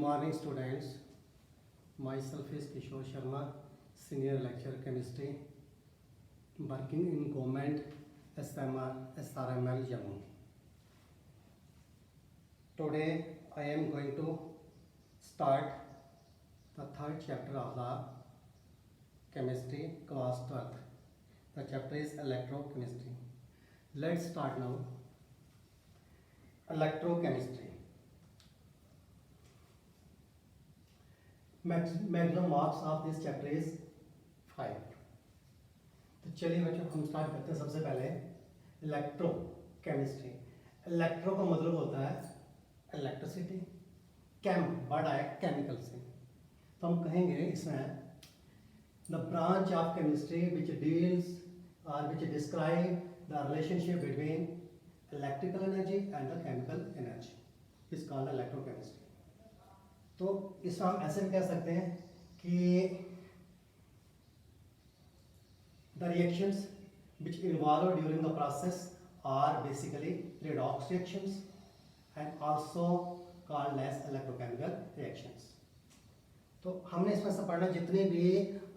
morning, students. Myself is Kishore Sharma, Senior Lecturer Chemistry, working in Government SRML Jammu. Today I am going to start the third chapter of the chemistry class 12th. The chapter is electrochemistry. Let's start now. Electrochemistry. Maximum marks of this chapter is 5. तो चलिए बच्चों हम start करते हैं। सबसे पहले electrochemistry. Electro का मतलब होता है इलेक्ट्रिसिटी, केम वर्ड आया केमिकल से, तो हम कहेंगे इसमें the branch of chemistry which deals और which describe the relationship between electrical energy and the chemical energy is called electrochemistry. तो इसमें हम ऐसे भी कह सकते हैं कि the reactions which involve during the process are basically redox reactions and also called as electrochemical reactions. तो हमने इसमें से पढ़ना जितनी भी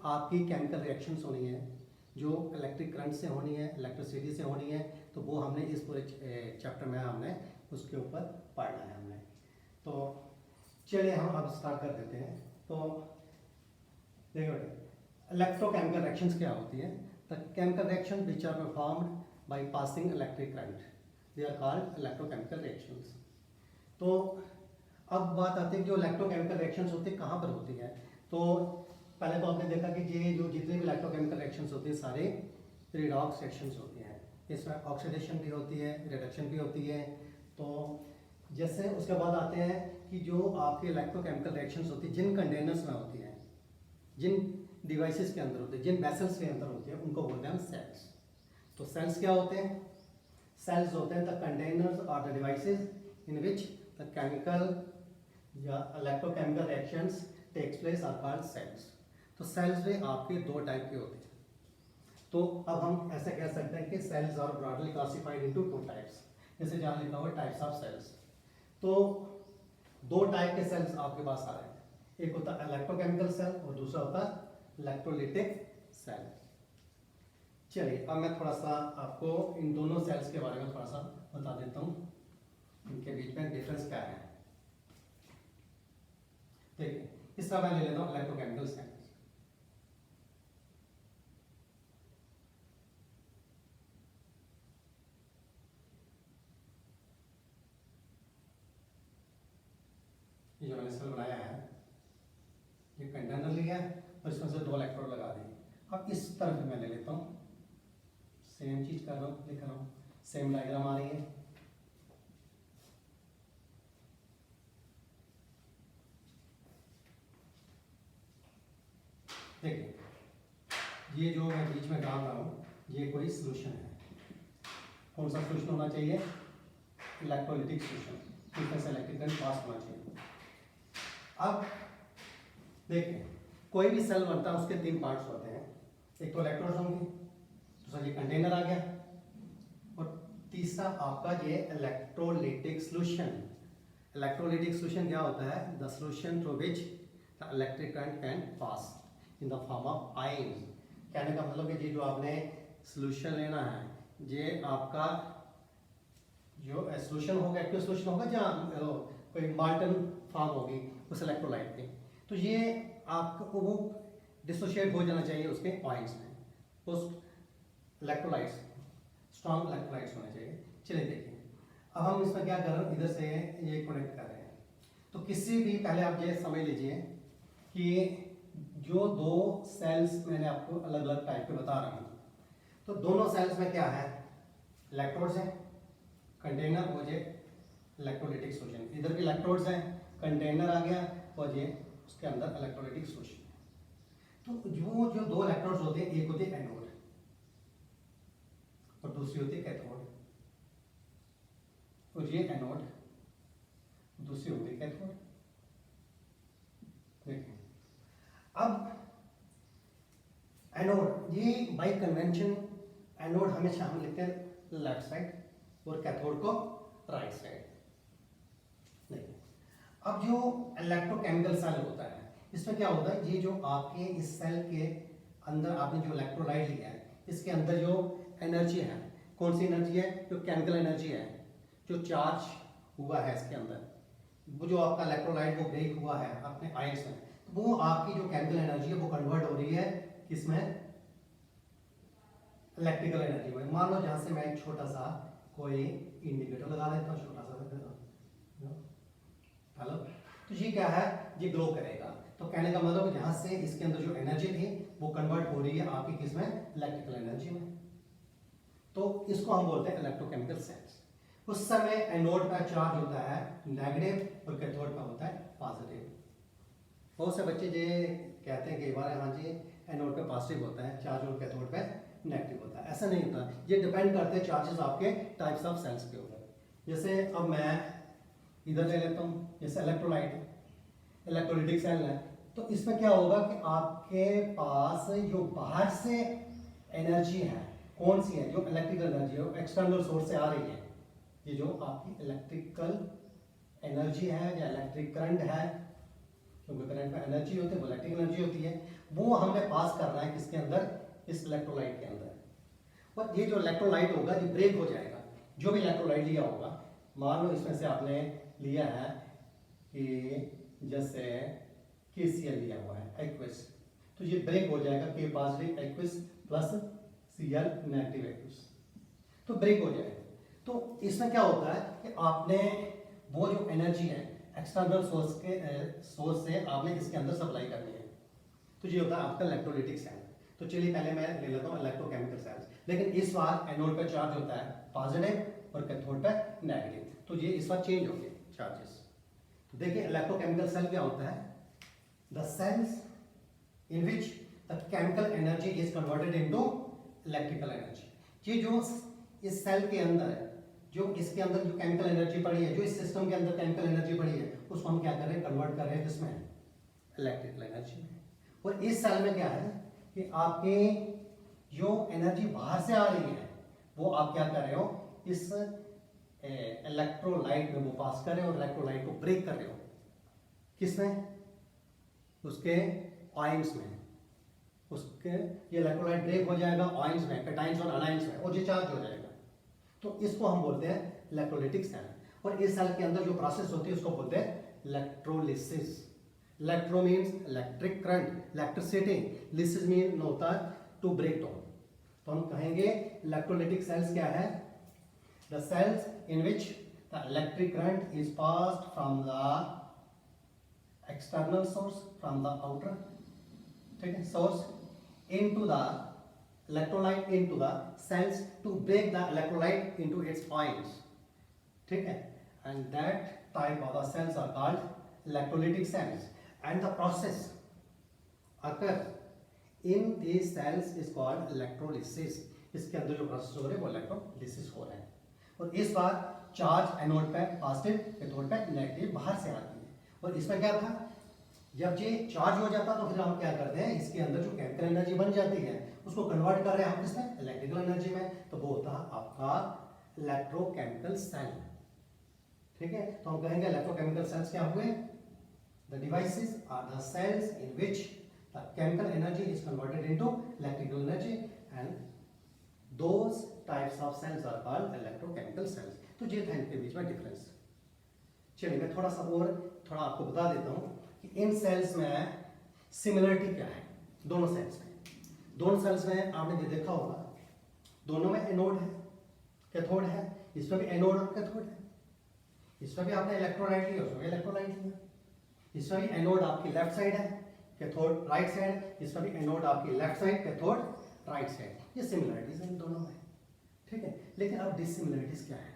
आपकी केमिकल रिएक्शंस होनी है, जो इलेक्ट्रिक करंट से होनी है, इलेक्ट्रिसिटी से होनी है, तो वो हमने इस पूरे चैप्टर में हमने उसके ऊपर पढ़ना है हमने। तो चलिए हम अब स्टार्ट कर देते हैं। तो देखो इलेक्ट्रोकेमिकल रिएक्शंस क्या होती है? The chemical reactions which are performed by passing electric current, they are called electrochemical reactions. तो अब बात आती है जो इलेक्ट्रोकेमिकल रिएक्शंस होती है कहाँ पर होती है। तो पहले तो आपने देखा कि ये जो जितने भी इलेक्ट्रोकेमिकल रिएक्शंस होती है सारे रिडॉक्स रिएक्शंस होती हैं। इसमें ऑक्सीडेशन भी होती है, रिडक्शन भी होती है। तो जैसे उसके बाद आते हैं कि जो आपके इलेक्ट्रोकेमिकल रिएक्शंस होती है जिन कंटेनर्स में होती हैं, जिन डिवाइसेस के अंदर होते हैं, जिन वेसल्स के अंदर होते हैं, उनको बोलते हैं सेल्स। तो सेल्स क्या होते हैं? सेल्स होते हैं द कंटेनर्स और the devices in which the chemical या electrochemical reactions takes place are called cells. तो सेल्स में आपके दो टाइप के होते हैं। तो अब हम ऐसे कह सकते हैं कि cells are broadly classified into two types. जैसे जहाँ लिखा हुआ टाइप्स ऑफ सेल्स। तो दो टाइप के सेल्स आपके पास आ रहे हैं, एक होता है इलेक्ट्रोकेमिकल सेल और दूसरा होता है इलेक्ट्रोलाइटिक सेल। चलिए अब मैं थोड़ा सा आपको इन दोनों सेल्स के बारे में थोड़ा सा बता देता हूँ, इनके बीच में डिफरेंस क्या है। देखिए इस तरह मैं ले लेता हूँ इलेक्ट्रोकेमिकल सेल। ये जो मैंने सेल बनाया है, ये कंटेनर लिया है और इसमें से दो इलेक्ट्रोड लगा दिए। अब इस तरफ मैं ले लेता हूँ, सेम चीज कर रहा हूँ, लिख रहा हूँ, सेम डायग्राम आ रही है। देखिए ये जो मैं बीच में डाल रहा हूँ ये कोई सोल्यूशन है। कौन सा सोल्यूशन होना चाहिए? इलेक्ट्रोलाइटिक सोल्यूशन, इसमें से इलेक्ट्रिक करंट पास होना चाहिए। अब देखिए कोई भी सेल बनता है उसके तीन पार्ट्स होते हैं, एक तो इलेक्ट्रोड्स होंगे, दूसरा ये कंटेनर आ गया और तीसरा आपका ये इलेक्ट्रोलाइटिक सॉल्यूशन। इलेक्ट्रोलाइटिक सॉल्यूशन क्या होता है? The solution through which the electric current can pass in the form of ions. कहने का मतलब कि ये जो आपने सॉल्यूशन लेना है, ये आपका जो सॉल्यूशन होगा, एक्टिव सॉल्यूशन होगा जहाँ कोई माल्टन फॉर्म होगी उस इलेक्ट्रोलाइट की, तो ये आपको वो डिसोशिएट हो जाना चाहिए उसके पॉइंट्स में, उस इलेक्ट्रोलाइट्स स्ट्रॉन्ग इलेक्ट्रोलाइट्स होने चाहिए। चलिए देखिए अब हम इसमें क्या कर रहे हैं, इधर से ये कनेक्ट कर रहे हैं। तो किसी भी पहले आप ये समझ लीजिए कि जो दो सेल्स मैंने आपको अलग अलग टाइप के बता रहा हूँ, तो दोनों सेल्स में क्या है? इलेक्ट्रोड्स हैं, कंटेनर और ये इलेक्ट्रोलाइटिक सॉल्यूशन। इधर भी इलेक्ट्रोड्स हैं, कंटेनर आ गया और ये उसके अंदर इलेक्ट्रोलाइटिक सॉल्यूशन। तो जो जो दो इलेक्ट्रोड्स होते हैं, एक होते हैं एनोड और दूसरी होती है कैथोड, और ये एनोड, दूसरी होती है कैथोड। देखिए अब एनोड, ये बाय कन्वेंशन एनोड हमेशा हम लिखते हैं लेफ्ट साइड और कैथोड को राइट साइड। देखिए अब जो इलेक्ट्रोकेमिकल सेल होता है, इसमें क्या होता है, ये जो आपके इस सेल के अंदर आपने जो इलेक्ट्रोलाइट लिया है, इसके अंदर जो एनर्जी है, कौन सी एनर्जी है, जो केमिकल एनर्जी है, जो चार्ज हुआ है इसके अंदर, वो जो आपका इलेक्ट्रोलाइट वो ब्रेक हुआ है अपने आयंस में, तो वो आपकी जो केमिकल एनर्जी है वो कन्वर्ट हो रही है किसमें, इलेक्ट्रिकल एनर्जी में। मान लो जहां से मैं एक छोटा सा कोई इंडिकेटर लगा देता हूँ, छोटा सा हेलो, तो ये क्या है, ये ग्लो करेगा। तो कहने का मतलब जहां से इसके अंदर जो एनर्जी थी वो कन्वर्ट हो रही है आपकी किसमें, इलेक्ट्रिकल एनर्जी में। तो इसको हम बोलते हैं इलेक्ट्रोकेमिकल सेल्स। उस समय एनोड का चार्ज होता है नेगेटिव और कैथोड का होता है पॉजिटिव। बहुत से बच्चे ये कहते हैं कई बार, हाँ जी एनोड पे पॉजिटिव होता है चार्ज और कैथोड पे नेगेटिव होता है। ऐसा नहीं होता, ये डिपेंड करते हैं चार्जेस आपके टाइप्स ऑफ सेल्स के ऊपर। जैसे अब मैं इधर ले लेता हूँ, जैसे इलेक्ट्रोलाइट इलेक्ट्रोलाइटिक सेल है, तो इसमें क्या होगा कि आपके पास जो बाहर से एनर्जी है, कौन सी है, जो इलेक्ट्रिकल एनर्जी है एक्सटर्नल सोर्स से आ रही है, ये जो आपकी इलेक्ट्रिकल एनर्जी है या इलेक्ट्रिक करंट है, क्योंकि करंट में एनर्जी होती है वो इलेक्ट्रिकल एनर्जी होती है, वो हमने पास करना है किसके अंदर, इस इलेक्ट्रोलाइट के अंदर। और ये जो इलेक्ट्रोलाइट होगा ये ब्रेक हो जाएगा, जो भी इलेक्ट्रोलाइट लिया होगा, मान लो इसमें से आपने लिया है कि जैसे KCl लिया हुआ है एक्विस, तो ये ब्रेक हो जाएगा, K positive aqueous plus Cl negative aqueous, तो ब्रेक हो जाएगा। तो इसमें क्या होता है कि आपने वो जो एनर्जी है एक्सटर्नल सोर्स से आपने इसके अंदर सप्लाई करनी है, तो ये होता है आपका इलेक्ट्रोलाइटिक सेल। तो चलिए पहले मैं ले लेता हूँ इलेक्ट्रोकेमिकल सेल्स, लेकिन इस बार एनोड पे चार्ज होता है पॉजिटिव और कैथोड पे नेगेटिव, तो ये इस बार चेंज होंगे चार्जेस। तो देखिए इलेक्ट्रोकेमिकल सेल क्या होता है, the cells in which the chemical energy is converted into electrical energy. ये जो इस सेल के अंदर है, जो इसके अंदर जो केमिकल एनर्जी पड़ी है, जो इस सिस्टम के अंदर केमिकल एनर्जी पड़ी है, उसको हम क्या कर रहे हैं, कन्वर्ट कर रहे हैं किसमें, इलेक्ट्रिकल एनर्जी में। और इस सेल में क्या है कि आपके जो एनर्जी बाहर से आ रही है वो आप क्या कर रहे हो, इस इलेक्ट्रोलाइट में वो पास कर रहे हो और इलेक्ट्रोलाइट को ब्रेक कर रहे हो किसमें, उसके आयंस में। उसके ये इलेक्ट्रोलाइट ब्रेक हो जाएगा आयंस में, कैटायंस और अनायंस में, और ये चार्ज हो जाएगा। तो इसको हम बोलते हैं इलेक्ट्रोलाइटिक सेल। और इस सेल के अंदर जो प्रोसेस होती है उसको बोलते हैं electrolysis. Electro means electric current, electricity, lysis mean होता है टू ब्रेक डाउन। तो हम कहेंगे इलेक्ट्रोलाइटिक सेल्स क्या है, the cells in which the electric current is passed from the external source, from the outer source into the electrolyte into the cells to break the electrolyte into its ions, ठीक है, and that type of the cells are called electrolytic cells, and the process occur in these cells is called electrolysis। इसके अंदर जो process हो रहे हैं वो electrolysis हो रहे हैं। और इस बार चार्ज एनोड पे पॉजिटिव, कैथोड पे नेगेटिव बाहर से आती है। और इसमें क्या था, जब ये चार्ज हो जाता तो फिर हम क्या करते हैं, इसके अंदर जो केमिकल एनर्जी बन जाती है उसको कन्वर्ट कर रहे हैं हम किसमें, इलेक्ट्रिकल एनर्जी में, तो वो होता है आपका इलेक्ट्रोकेमिकल सेल। ठीक है, तो हम कहेंगे इलेक्ट्रोकेमिकल सेल्स क्या हुए, the devices are the cells in which the chemical energy is converted into electrical energy, and those types of cells are called electrochemical cells। तो ये था इनके बीच में डिफरेंस। चलिए मैं थोड़ा आपको बता देता हूँ कि इन सेल्स में सिमिलरिटी क्या है दोनों सेल्स में। दोनों सेल्स में आपने ये देखा होगा, दोनों में एनोड है, कैथोड है, इसमें भी एनोड और कैथोड है। इसमें भी आपने इलेक्ट्रोलाइट लिया, उसमें भी इलेक्ट्रोलाइट लिया। इसमें भी एनोड आपकी लेफ्ट साइड है, कैथोड राइट साइड, इसमें भी एनोड आपकी left side, cathode right side. ये सिमिलरिटीज हैं इन दोनों में, ठीक है। लेकिन अब डिसिमिलरिटीज क्या है,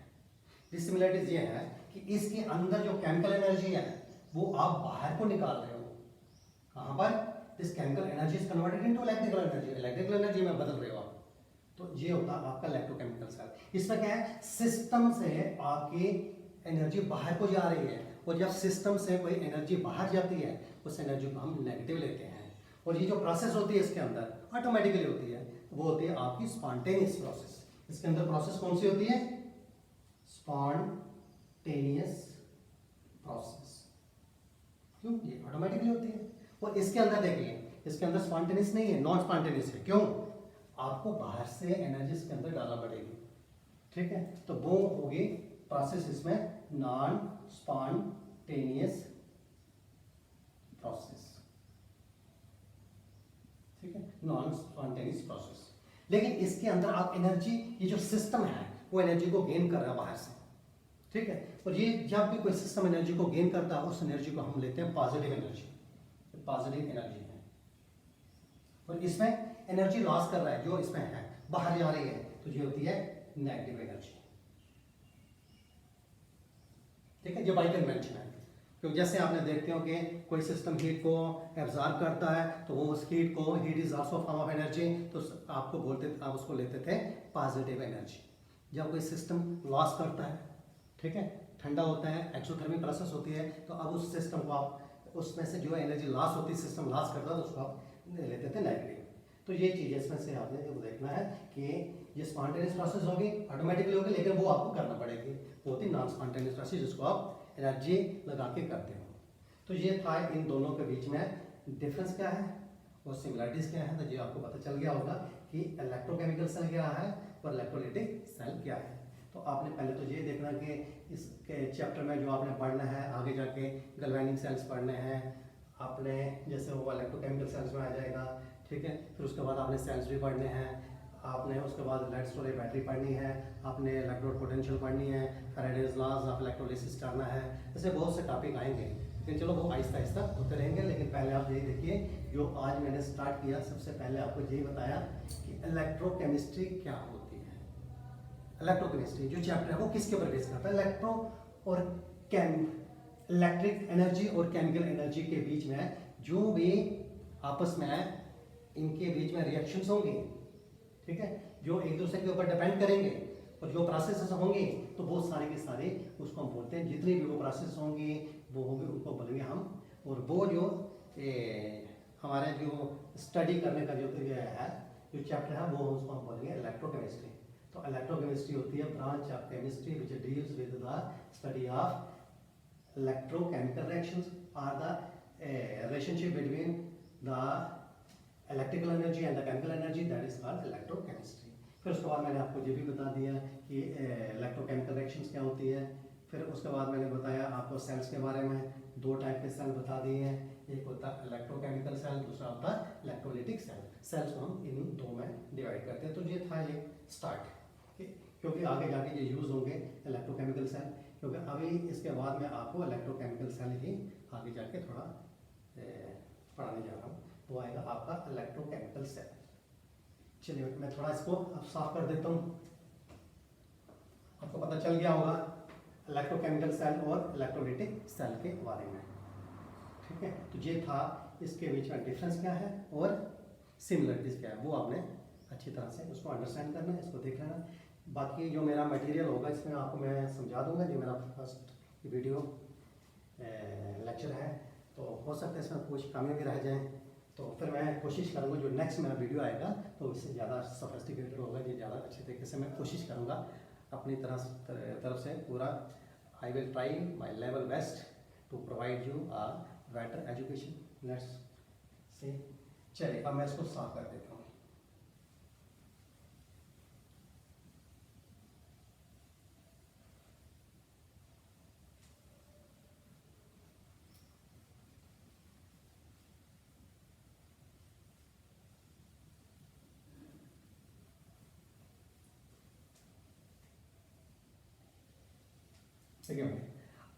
डिसिमिलरिटीज ये है कि इसके अंदर जो केमिकल एनर्जी है वो आप बाहर को निकाल रहे हो, कहां पर, this chemical energy is converted into electrical energy, electrical energy में बदल रहे हो आप। तो ये होता है आपका इलेक्ट्रोकेमिकल सेल। इसमें क्या है, सिस्टम से आपकी एनर्जी बाहर को जा रही है, और जब सिस्टम से कोई एनर्जी बाहर जाती है उस एनर्जी को हम नेगेटिव लेते हैं। और ये जो प्रोसेस होती है इसके अंदर ऑटोमेटिकली होती है, वो होती है आपकी स्पॉन्टेनियस प्रोसेस। इसके अंदर प्रोसेस कौन सी होती है, स्पॉन्टेनियस प्रोसेस। क्यों? ये ऑटोमेटिकली होती है। और इसके अंदर देखिए, इसके अंदर स्पॉन्टेनियस नहीं है, नॉन स्पॉन्टेनियस है। क्यों? आपको बाहर से एनर्जी इसके अंदर डालना पड़ेगी, ठीक है। तो वो होगी प्रोसेस इसमें नॉन स्पॉन्टेनियस प्रोसेस, ठीक है, नॉन स्पॉन्टेनियस प्रोसेस। लेकिन इसके अंदर आप एनर्जी, ये जो सिस्टम है वो एनर्जी को गेन कर रहा है बाहर से, ठीक है। और ये जब भी कोई सिस्टम एनर्जी को गेन करता है उस एनर्जी को हम लेते हैं पॉजिटिव एनर्जी, पॉजिटिव एनर्जी है। और इसमें एनर्जी लॉस कर रहा है जो इसमें है, बाहर जा रही है, तो ये होती है नेगेटिव एनर्जी, ठीक है। जो बाई कन्वेंशन है, क्योंकि जैसे आपने देखते हो कि कोई सिस्टम हीट को एब्जॉर्ब करता है तो वो उस हीट को, heat is also form of energy, तो आपको बोलते, आप उसको लेते थे पॉजिटिव एनर्जी। जब कोई सिस्टम लॉस करता है, ठीक है, ठंडा होता है, एक्सोथर्मिक प्रोसेस होती है, तो अब उस सिस्टम को आप, उसमें से जो एनर्जी लॉस होती है, सिस्टम लॉस करता है, तो उसको आप लेते थे नेगेटिव। तो ये चीज़ इसमें से आपने जो देखना है कि ये स्पॉन्टेनियस प्रोसेस होगी, ऑटोमेटिकली होगी, लेकिन वो आपको करना पड़ेगी। वो होती नॉन स्पॉन्टेनियस प्रोसेस, जिसको आप एनर्जी लगा के करते हो। तो ये था इन दोनों के बीच में डिफरेंस क्या है और सिमिलरिटीज क्या है। तो ये आपको पता चल गया होगा कि इलेक्ट्रोकेमिकल सेल क्या है और इलेक्ट्रोलाइटिक सेल क्या है। तो आपने पहले तो ये देखना कि इसके चैप्टर में जो आपने पढ़ना है, आगे जाके गैल्वेनिक सेल्स पढ़ने हैं आपने, जैसे वो इलेक्ट्रोकेमिकल सेल्स में आ जाएगा, ठीक है। फिर उसके बाद आपने सेल्स भी पढ़ने हैं, आपने उसके बाद लेड स्टोरेज बैटरी पढ़नी है, आपने इलेक्ट्रोड पोटेंशियल पढ़नी है, फैराडेज लॉज ऑफ इलेक्ट्रोलिसिस करना है। ऐसे बहुत से टॉपिक आएंगे, लेकिन चलो वो आहिस्ता आहिस्ता होते रहेंगे। लेकिन पहले आप यही देखिए, जो आज मैंने स्टार्ट किया, सबसे पहले आपको यही बताया कि इलेक्ट्रोकेमिस्ट्री क्या होती है। इलेक्ट्रोकेमिस्ट्री जो चैप्टर है वो किसके ऊपर बेस करता है? इलेक्ट्रो और इलेक्ट्रिक एनर्जी और केमिकल एनर्जी के बीच में जो भी आपस में इनके बीच में रिएक्शंस होंगे, ठीक है, जो एक दूसरे के ऊपर डिपेंड करेंगे, और जो प्रोसेसेस होंगे तो वो सारे के सारे उसको हम बोलते हैं, जितनी भी वो प्रोसेस होंगी वो होंगे उनको बोलेंगे हम। और वो जो हमारे जो स्टडी करने का जो है, जो चैप्टर है, वो उसको हम बोलेंगे इलेक्ट्रोकेमिस्ट्री। तो इलेक्ट्रोकेमिस्ट्री होती है branch of chemistry which deals with the study of electrochemical reactions और the relationship between the electrical energy and the chemical energy, that is called electrochemistry. फिर उसके बाद मैंने आपको ये भी बता दिया कि इलेक्ट्रोकेमिकल रिएक्शंस क्या होती है। फिर उसके बाद मैंने बताया आपको सेल्स के बारे में, दो टाइप के सेल बता दिए हैं, एक होता है इलेक्ट्रोकेमिकल सेल, दूसरा होता है इलेक्ट्रोलाइटिक सेल। सेल्स को हम इन दो में डिवाइड करते हैं। तो ये था ये स्टार्ट, क्योंकि आगे जाके ये यूज़ होंगे इलेक्ट्रोकेमिकल सेल, क्योंकि अभी इसके बाद में आपको इलेक्ट्रोकेमिकल सेल ही आगे जाके थोड़ा पढ़ाने जा रहा हूँ, वो आएगा आपका इलेक्ट्रोकेमिकल सेल। चलिए मैं थोड़ा इसको अब साफ कर देता हूँ। आपको पता चल गया होगा इलेक्ट्रोकेमिकल सेल और इलेक्ट्रोलाइटिक सेल के बारे में, ठीक है। तो ये था, इसके बीच में डिफरेंस क्या है और सिमिलरिटीज क्या है, वो आपने अच्छी तरह से उसको अंडरस्टैंड करना है, इसको देख लेना। बाकी जो मेरा मटेरियल होगा इसमें आपको मैं समझा दूंगा। ये मेरा फर्स्ट वीडियो लेक्चर है, तो हो सकता है इसमें कुछ कमियाँ भी रह जाएँ, तो फिर मैं कोशिश करूँगा जो नेक्स्ट मेरा वीडियो आएगा तो इससे ज़्यादा सोफिस्टिकेटेड होगा, ये ज़्यादा अच्छे तरीके से मैं कोशिश करूँगा अपनी तरफ से पूरा। I will try my level best to provide you a better education. Let's say, चलिए अब मैं इसको साफ कर देता हूँ।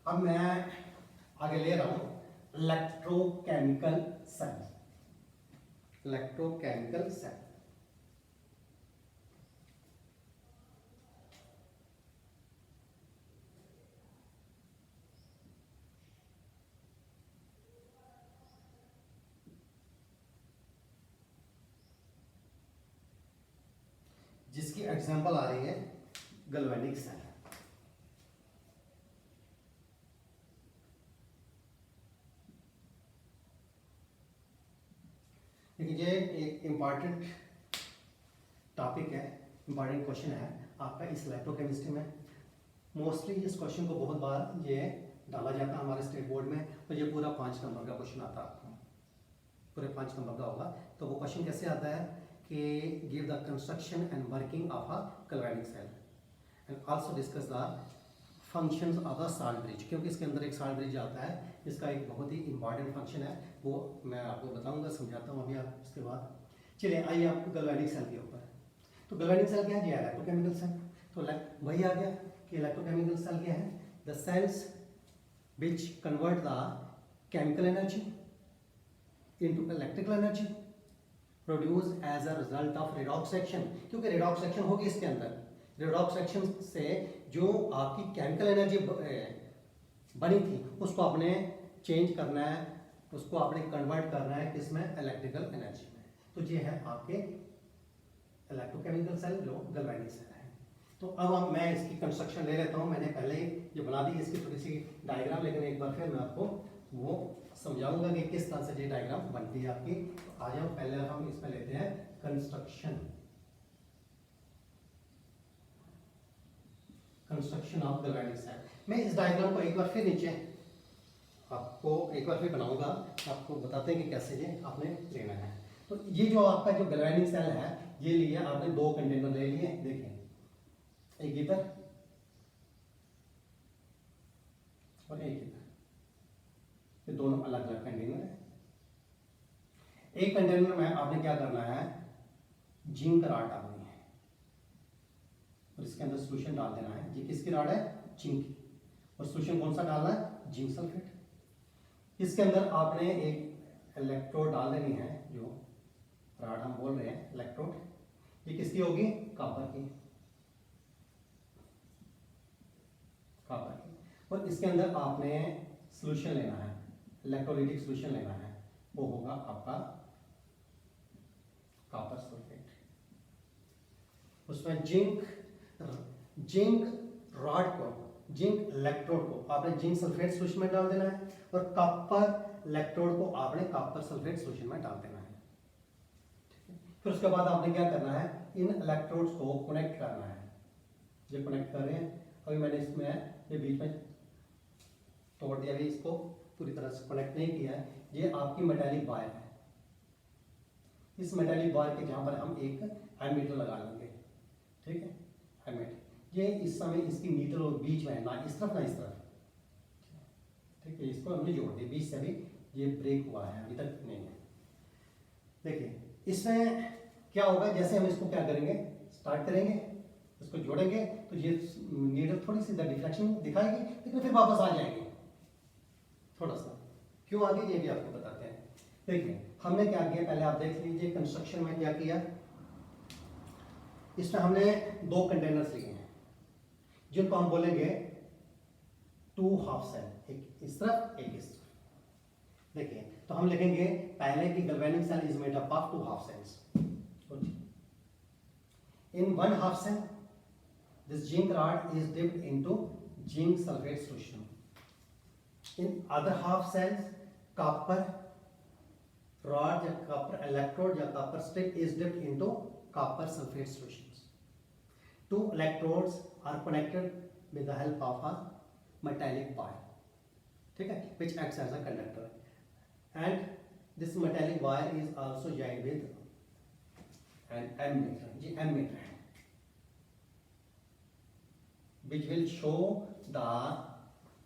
अब मैं आगे ले रहा हूं इलेक्ट्रोकेमिकल सेल। इलेक्ट्रोकेमिकल सेल जिसकी एग्जांपल आ रही है गैल्वेनिक सेल। देखिए ये एक इम्पॉर्टेंट टॉपिक है, इम्पॉर्टेंट क्वेश्चन है आपका इस इलेक्ट्रोकेमिस्ट्री में। मोस्टली इस क्वेश्चन को बहुत बार ये डाला जाता है हमारे स्टेट बोर्ड में, तो ये पूरा 5 नंबर का क्वेश्चन आता है आपको, पूरे 5 नंबर का होगा। तो वो क्वेश्चन कैसे आता है कि give the construction and working of a galvanic cell and also discuss the functions of the salt bridge, क्योंकि इसके अंदर एक सॉल्ट ब्रिज आता है जिसका एक बहुत ही इंपॉर्टेंट फंक्शन है, वो मैं आपको बताऊंगा, समझाता हूँ अभी आप इसके बाद। चलिए आइए आपको गैल्वेनिक सेल के ऊपर। तो गैल्वेनिक सेल क्या है? ये इलेक्ट्रोकेमिकल सेल। तो वही आ गया कि इलेक्ट्रोकेमिकल सेल क्या है? The cells which convert the chemical energy into electrical energy produce as a result of redox action, क्योंकि रेडॉक्स एक्शन होगी इसके अंदर। रेडॉक्स एक्शन से जो आपकी केमिकल एनर्जी बनी थी उसको आपने चेंज करना है, उसको आपने कन्वर्ट करना है किसमें? इलेक्ट्रिकल एनर्जी में। तो ये है आपके इलेक्ट्रोकेमिकल सेल जो गैल्वेनिक सेल है। तो अब मैं इसकी कंस्ट्रक्शन ले लेता हूँ, मैंने पहले ही ये बना दी इसकी थोड़ी सी डायग्राम, लेकिन एक बार फिर मैं आपको वो समझाऊंगा कि किस तरह से ये डायग्राम बनती है आपकी। तो आ जाओ, पहले हम इसमें लेते हैं कंस्ट्रक्शन ऑफ गैल्वेनिक सेल। मैं इस डायग्राम को एक बार फिर नीचे आपको एक बार फिर बनाऊंगा, आपको बताते हैं कि कैसे ये आपने लेना है। तो ये जो आपका जो गैल्वेनिक सेल है, ये लिए आपने 2 कंटेनर ले लिए, देखिए एक इधर और एक इधर, ये दोनों अलग अलग कंटेनर है। एक कंटेनर में आपने क्या करना है? जिंक राड डालनी है और इसके अंदर सोल्यूशन डाल देना है। ये किसकी राड है? जिंक की। और सोल्यूशन कौन सा डालना है? Zinc sulphate. इसके अंदर आपने एक इलेक्ट्रोड डाल देनी है, जो राड हम बोल रहे हैं इलेक्ट्रोड, ये किसकी होगी? कॉपर की, कॉपर की। और इसके अंदर आपने सोल्यूशन लेना है, इलेक्ट्रोलाइटिक सोल्यूशन लेना है, वो होगा आपका कॉपर सल्फेट। उसमें जिंक रॉड को, जिंक इलेक्ट्रोड को आपने जिंक सल्फेट सोल्यूशन में डाल देना है और कॉपर इलेक्ट्रोड को आपने कॉपर सल्फेट सोल्यूशन में डाल देना है। फिर उसके बाद आपने क्या करना है? इन इलेक्ट्रोड्स को कनेक्ट करना है। ये कनेक्ट कर रहे हैं, अभी मैंने इसमें ये बीच में तोड़ दिया, अभी इसको पूरी तरह से कनेक्ट नहीं किया है। ये आपकी मेटालिक वायर है, इस मेटालिक वायर के जहां पर हम एक एमीटर लगा लेंगे, ठीक है? एमीटर ये इस समय इसकी मीटर और बीच में है, ना इस तरफ ना इस तरफ, ठीक है? इसको हमने जोड़ दिया, बीच से अभी ये ब्रेक हुआ है, अभी तक नहीं है। देखिए इसमें क्या होगा, जैसे हम इसको क्या करेंगे? स्टार्ट करेंगे, इसको जोड़ेंगे तो ये नीडल थोड़ी सी डिफ्लेक्शन दिखाएगी, लेकिन फिर वापस आ जाएगी थोड़ा सा। क्यों आगे ये भी आपको बताते हैं। देखिए हमने क्या किया, पहले आप देख लीजिए कंस्ट्रक्शन में क्या किया। इसमें हमने 2 कंटेनर्स लिए हैं जिनको हम बोलेंगे 2 हाफ सेल, एक इस तरफ एक इस तरफ। देखिए तो हम लिखेंगे पहले की galvanic cell is made up of 2 half cells. In 1 half cell, this zinc rod is dipped into zinc sulfate solution. In other half cells, copper rod या copper electrode या copper strip is dipped into copper sulfate solutions. 2 electrodes are connected with the help of a metallic wire, ठीक है, which acts as a conductor. And this metallic wire is also joined with an ammeter, ये ammeter है, which will show the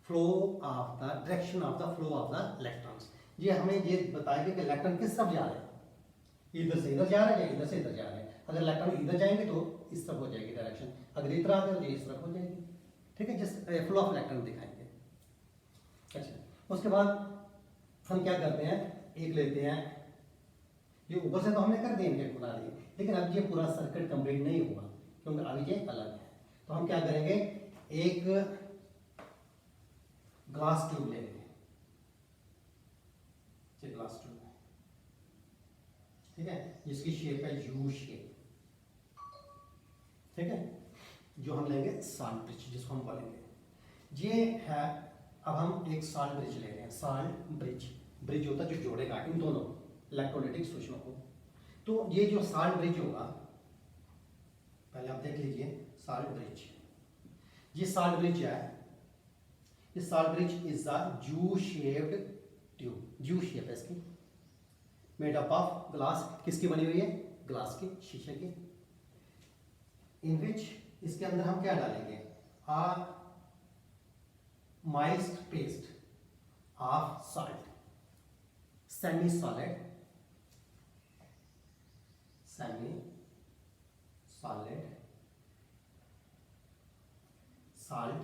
flow of the direction of the flow of the electrons. ये हमें ये बताएगा कि electron किस तरफ जा रहे हैं, इधर से इधर जा रहे हैं या इधर से इधर जा रहे हैं। अगर इलेक्ट्रॉन इधर जाएंगे तो इस तरफ हो जाएगी डायरेक्शन, अगर इधर आते हैं तो इस तरफ हो जाएगी, ठीक है? जिस फ्लो ऑफ इलेक्ट्रॉन दिखाएंगे। अच्छा उसके बाद हम क्या करते हैं, एक लेते हैं, ये ऊपर से तो हमने कर दिए, इनके बना दिए, लेकिन अब ये पूरा सर्किट कंप्लीट नहीं हुआ क्योंकि अभी ये अलग है। तो हम क्या करेंगे, एक ग्लास ट्यूब ले लेंगे, ग्लास ट्यूब, ठीक है, जिसकी शेप है यू शेप, ठीक है, जो हम लेंगे सॉल्ट ब्रिज जिसको हम बोलेंगे। ये है, अब हम एक सॉल्ट ब्रिज ले रहे हैं। सॉल्ट ब्रिज, ब्रिज होता है जो जोड़ेगा इन दोनों इलेक्ट्रोलाइटिक सोल्यूशनों को। तो ये जो सॉल्ट ब्रिज होगा, पहले आप देख लीजिए सॉल्ट ब्रिज, ये सॉल्ट ब्रिज है, this salt bridge is a जू शेप्ड ट्यूब, जू शेप है इसकी, मेड अप ऑफ ग्लास, किसकी बनी हुई है, ग्लास की, शीशे की, इन विच, इसके अंदर हम क्या डालेंगे, आ moist paste of salt, semi solid salt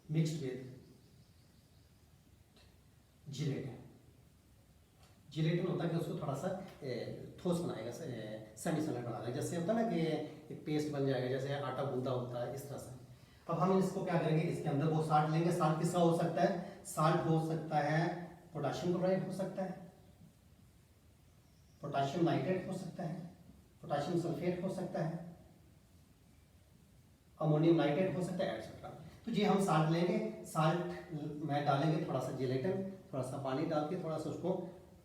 mixed with gelatin. Gelatin होता है कि उसको थोड़ा सा ठोस बनाएगा, सेमी सॉलिड बना देगा, जैसे होता है ना कि एक पेस्ट बन जाएगा, जैसे आटा गूंदा होता है, इस तरह से। अब हम इसको क्या करेंगे, इसके अंदर वो साल्ट लेंगे। साल्ट किसका हो सकता है, साल्ट हो सकता है पोटाशियम क्लोराइड हो सकता है, पोटाशियम नाइट्रेट हो सकता है, पोटाशियम सल्फेट हो सकता है, अमोनियम नाइट्रेट हो सकता है, एक्सेट्रा। तो ये हम साल्ट लेंगे, साल्ट में डालेंगे थोड़ा सा जिलेटिन, थोड़ा सा पानी डाल के थोड़ा सा उसको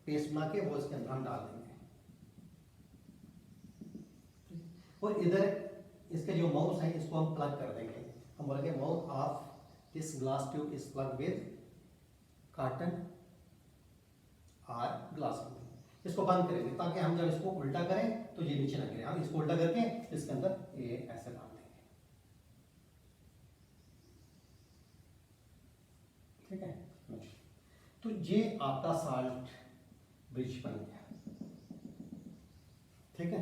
पेस्ट बना के वो इसके अंदर हम डाल देंगे। और इधर इसके जो माउथ है इसको हम प्लग कर देंगे, हम बोलेंगे mouth of this glass tube is plug with cotton और ग्लास ट्यूब। इसको बंद करेंगे ताकि हम जब इसको उल्टा करें तो ये नीचे ना गिरे। हम इसको उल्टा करके इसके अंदर ये ऐसे डाल देंगे, ठीक है। तो ये आपका साल्ट ब्रिज बन गया, ठीक है।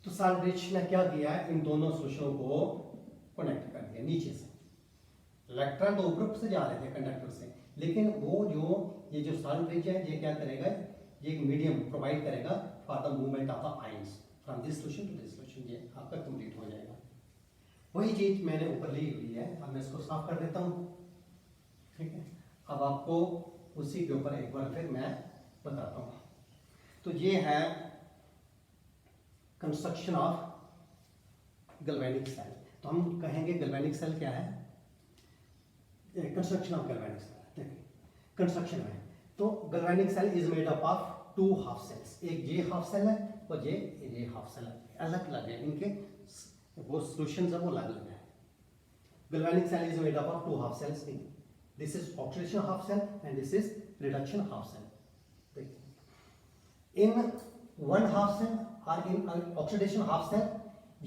तो साल्ट ब्रिज ने क्या किया, इन दोनों सोशों को कनेक्ट कर दिया नीचे से। इलेक्ट्रॉन तो ऊपर से जा रहे थे कंडक्टर से, लेकिन वो जो ये जो साल्ट ब्रिज है ये क्या करेगा, ये एक मीडियम प्रोवाइड करेगा for the movement of the ions from this solution to this solution. ये आपका कंप्लीट हो जाएगा। वही चीज मैंने ऊपर ली हुई है, अब मैं इसको साफ कर देता हूँ, ठीक है। अब आपको उसी के ऊपर एक बार फिर मैं बताता हूँ। तो ये है कंस्ट्रक्शन ऑफ गैल्वेनिक सेल। तो हम कहेंगे गैल्वेनिक सेल क्या है, कंस्ट्रक्शन ऑफ गैल्वेनिक सेल। देखिए कंस्ट्रक्शन में तो galvanic cell is made up of two half cells, एक ये हाफ सेल है और ये हाफ सेल है, अलग अलग है, इनके वो सॉल्यूशंस है वो अलग अलग है। Galvanic cell is made up of two half cells, this is oxidation half cell and this is reduction half cell. In one half cell or in an oxidation half cell,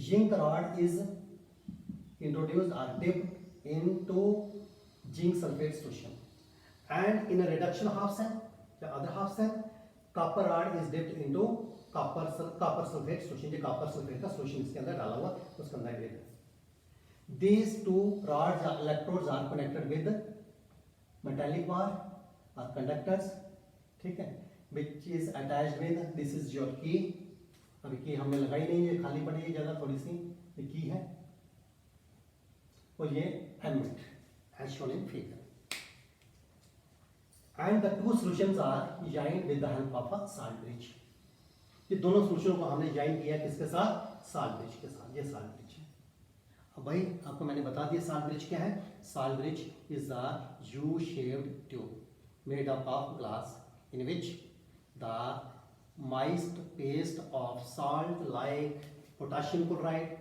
zinc rod is introduced or dipped into zinc sulfate solution, and in a reduction half cell, the other half cell, copper rod is dipped into copper sulfate solution। ये copper sulfate का solution इसके अंदर डाला हुआ, उसके अंदर dip है। These two rods or electrodes are connected with metallic bar or conductors, ठीक है, which is attached with, this is your key। अभी की हमने लगाई नहीं है, खाली पड़ी है जगह थोड़ी सी, ये की है और ये element as shown in figure, and the two solutions are joined with the help of a salt bridge। ये दोनों सॉल्यूशनों को हमने ज्वाइन किया किसके साथ, साल्ट ब्रिज के साथ। ये साल्ट ब्रिज है। अब भाई आपको मैंने बता दिया साल्ट ब्रिज क्या है। Salt bridge is a U shaped tube made up of glass in which the moist paste of salt like potassium chloride,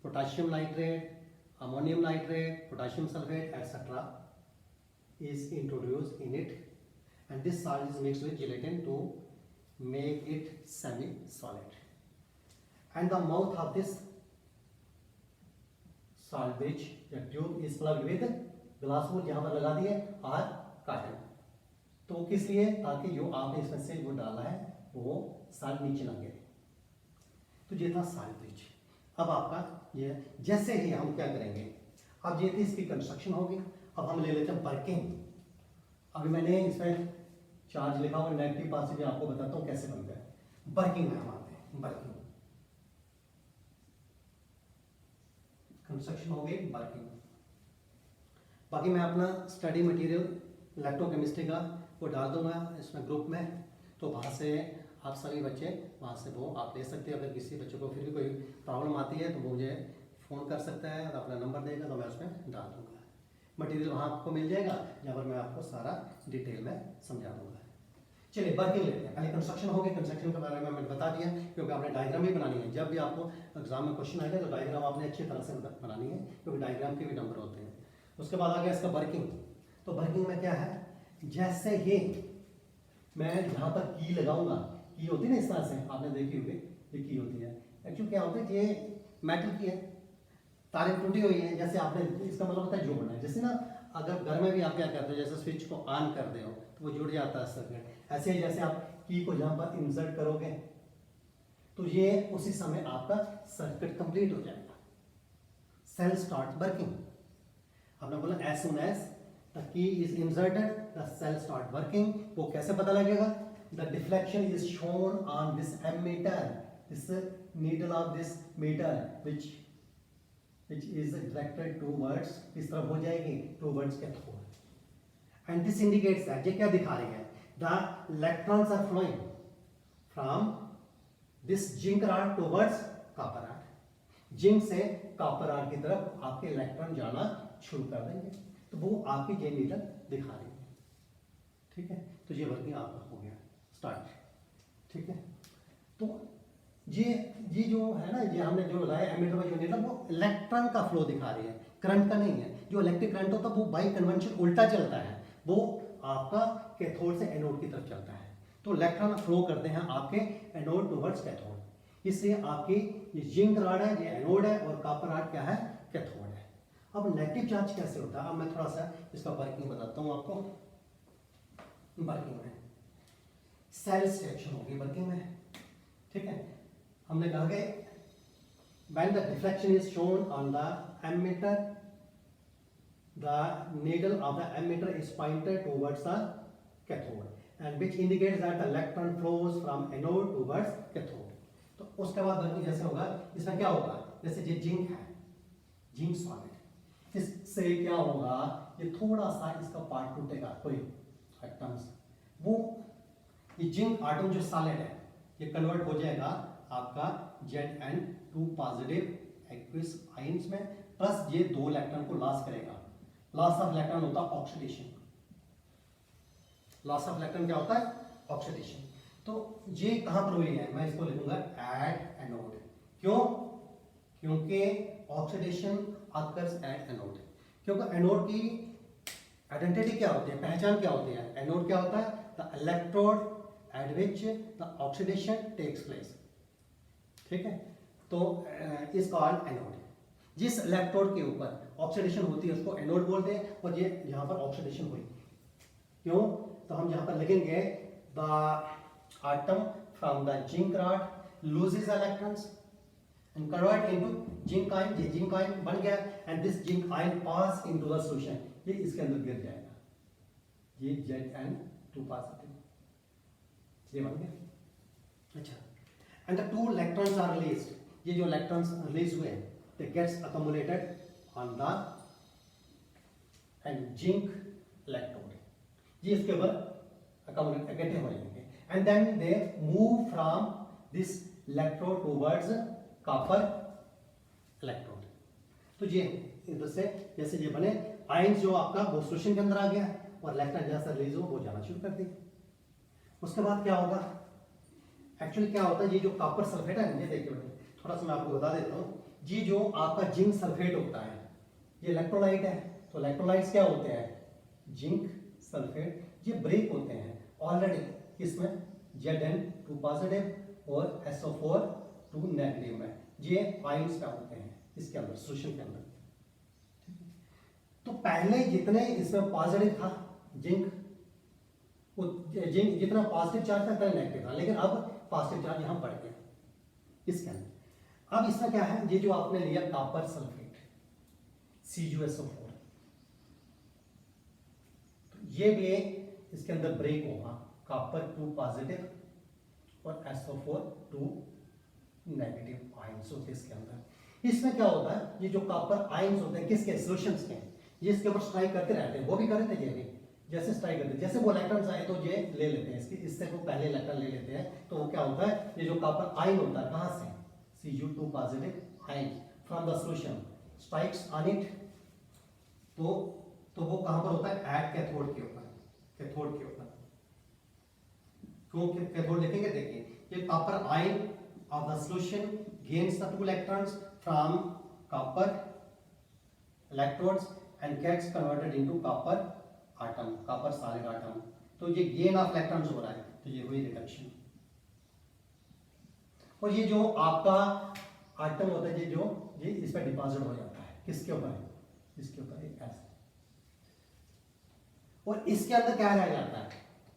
potassium nitrate, ammonium nitrate, potassium sulfate, etc. is introduced in it, and this salt is mixed with gelatin to make it semi-solid. And the mouth of this salt bridge, the tube is plugged with glass wool, यहाँ पर लगा दिए, और cotton। तो किस लिए, ताकि जो आपने इसमें से वो डाला है वो साल्ट नीचे ना गिरे। तो ये था साल्ट ब्रिज। अब आपका ये जैसे ही हम क्या करेंगे, अब ये थी इसकी कंस्ट्रक्शन होगी। अब हम ले लेते हैं वर्किंग। अभी मैंने इसमें चार्ज लिखा हुआ, नेगेटिव पास से आपको बताता हूँ कैसे बनता है। वर्किंग में हम आते हैं, वर्किंग कंस्ट्रक्शन हो गई, वर्किंग। बाकी मैं अपना स्टडी मटेरियल इलेक्ट्रोकेमिस्ट्री का वो डाल दूंगा इसमें ग्रुप में, तो वहाँ से आप सभी बच्चे वहाँ से वो आप ले सकते हैं। अगर किसी बच्चे को फिर भी कोई प्रॉब्लम आती है तो मुझे फ़ोन कर सकता है, अपना नंबर देगा तो मैं उसमें डाल दूंगा। मटेरियल वहाँ आपको मिल जाएगा जहाँ पर मैं आपको सारा डिटेल में समझा दूंगा। चलिए वर्किंग लेते हैं। पहले कंस्ट्रक्शन हो गई, कंस्ट्रक्शन के बारे में मैंने बता दिया, क्योंकि आपने डायग्राम भी बनानी है। जब भी आपको एग्जाम में क्वेश्चन आएगा तो डायग्राम आपने अच्छी तरह से बनानी है, क्योंकि डायग्राम के भी नंबर होते हैं। उसके बाद आ गया इसका वर्किंग। तो वर्किंग में क्या है, जैसे ही मैं यहाँ पर की लगाऊंगा, की होती है ना इस तरह से, आपने देखी होगी ये की होती है। एक्चुअली क्या होता है, ये मेटल की है, तारें टूटी हुई है, जैसे आपने, इसका मतलब होता है जोड़ना है। जैसे ना अगर घर में भी आप क्या करते हो, जैसे स्विच को ऑन कर दे हो तो वो जुड़ जाता है सर्किट, ऐसे ही जैसे आप की को यहाँ पर इंसर्ट करोगे तो ये उसी समय आपका सर्किट कंप्लीट हो जाएगा। सेल स्टार्ट वर्किंग, आपने बोला as soon as the key is inserted the cell start working. वो कैसे पता लगेगा, the deflection is shown on this ammeter, this needle of this meter which is directed towards, इस तरफ हो जाएगी towards cathode, and this indicates that, ये क्या दिखा रही है, the electrons are flowing from this zinc rod towards copper rod, zinc से कॉपर रॉड की तरफ आपके इलेक्ट्रॉन जाना शुरू कर देंगे, तो वो आपकी ये नीडल दिखा रही है। ठीक है, तो ये वर्किंग आपका हो गया स्टार्ट। ठीक है, तो ये जो है ना, ये हमने जो बताया एमीटर में जो नीडल, वो इलेक्ट्रॉन का फ्लो दिखा रही है, करंट का नहीं है। जो इलेक्ट्रिक करंट होता है वो बाई कन्वेंशन उल्टा चलता है, वो आपका कैथोड से एनोड की तरफ चलता है। तो इलेक्ट्रॉन फ्लो करते हैं आपके एनोड टुवर्ड्स कैथोड, इसलिए आपकी ये जिंक रॉड है, ये एनोड है, और कॉपर रॉड क्या है, कैथोड है। अब नेगेटिव चार्ज कैसे होता है, अब मैं थोड़ा सा इसका वर्किंग बताता हूँ आपको। वर्किंग में सेल रिएक्शन होगी वर्किंग में। ठीक है, हमने कहा कि when the deflection is shown on the ammeter, the needle of the ammeter is pointed towards the cathode, and which indicates that the electron flows from anode towards cathode. तो उसके बाद वर्किंग जैसे होगा, इसमें क्या होगा, जैसे ये जिंक है, जिंक सॉलिड, इससे क्या होगा, ये थोड़ा सा इसका पार्ट टूटेगा, कोई एटम्स, वो ये जिंक आटम जो सॉलिड है ये कन्वर्ट हो जाएगा आपका Zn2 पॉजिटिव एक्विस आयंस में, प्लस ये 2 इलेक्ट्रॉन को लॉस करेगा। लॉस ऑफ इलेक्ट्रॉन होता है ऑक्सीडेशन, लॉस ऑफ इलेक्ट्रॉन क्या होता है, ऑक्सीडेशन। तो ये कहां पर हुई है, मैं इसको लिखूंगा एट एनोड। क्यों, क्योंकि ऑक्सीडेशन अकर्स एट एनोड, क्योंकि एनोड की आइडेंटिटी क्या होती है, पहचान क्या होती है, एनोड क्या होता है, the electrode at which the oxidation takes place. ठीक है, तो इस कॉल्ड एनोड। जिस इलेक्ट्रोड के ऊपर ऑक्सीडेशन होती है उसको एनोड बोलते हैं, और ये यहाँ पर ऑक्सीडेशन हुई, क्यों, तो हम यहाँ पर लिखेंगे the atom from the zinc rod loses electrons and convert into zinc ion, ये जिंक आयन बन गया, and this zinc ion pass into the solution, ये इसके अंदर गिर जाएगा, ये Zn2 पॉजिटिव, ये बन गया। अच्छा, and the 2 electrons are released, ये जो electrons release हुए they gets accumulated on the and zinc electrode, ये इसके ऊपर accumulate इकट्ठे हो जाएंगे, and then they move from this electrode towards copper electrode। तो ये इधर से जैसे ये बने आयंस, जो आपका वो सॉल्यूशन के अंदर आ गया और इलेक्ट्रॉन जैसा रिलीज हो वो जाना शुरू कर दिया। उसके बाद क्या होगा, एक्चुअली क्या होता है, ये जो कॉपर सल्फेट है, ये देखिए थोड़ा सा मैं आपको बता देता हूँ, ये जो आपका जिंक सल्फेट होता है, ये इलेक्ट्रोलाइट है, तो इलेक्ट्रोलाइट्स क्या होते हैं, जिंक सल्फेट, ये ब्रेक होते हैं ऑलरेडी इसमें Zn2 पॉजिटिव और SO4 2 नेगेटिव में, ये आयंस क्या होते हैं इसके अंदर, सॉल्यूशन के अंदर। तो पहले जितने इसमें पॉजिटिव था जिंक, जिंक जितना पॉजिटिव चार्ज था उतना नेगेटिव था, लेकिन अब पॉजिटिव चार्ज यहां बढ़ गया इसके अंदर। अब इसमें क्या है, ये जो आपने लिया कॉपर सल्फेट CuSO4, तो ये भी इसके अंदर ब्रेक होगा, कॉपर 2 पॉजिटिव और SO4 2 नेगेटिव आयंस होते हैं इसके अंदर। इसमें क्या होता है, ये जो कॉपर आयंस होते हैं किसके, सॉल्यूशंस के, ये इसके ऊपर स्ट्राइक करते रहते हैं, वो भी कर रहे थे, ये भी जैसे स्ट्राइक करते हैं, जैसे वो इलेक्ट्रॉन्स आए तो ये ले लेते हैं, इसके इससे वो पहले इलेक्ट्रॉन ले लेते हैं, तो वो क्या होता है, ये जो कॉपर आयन होता है कहां से, Cu2 positive ion from the solution strikes on it, तो वो कहां पर होता है, एट कैथोड के ऊपर, कैथोड के ऊपर। क्यों कैथोड लिखेंगे, देखिए ये copper ion of the solution gains the 2 electrons from copper electrodes and gets converted into copper atom, copper solid atom. तो ये गेन ऑफ इलेक्ट्रॉन्स हो रहा है, तो ये हुई रिडक्शन। और ये जो आपका आटम होता है, ये इस पर डिपॉजिट हो जाता है, किसके ऊपर, इसके ऊपर, ऐसे। और इसके अंदर क्या रह जाता है,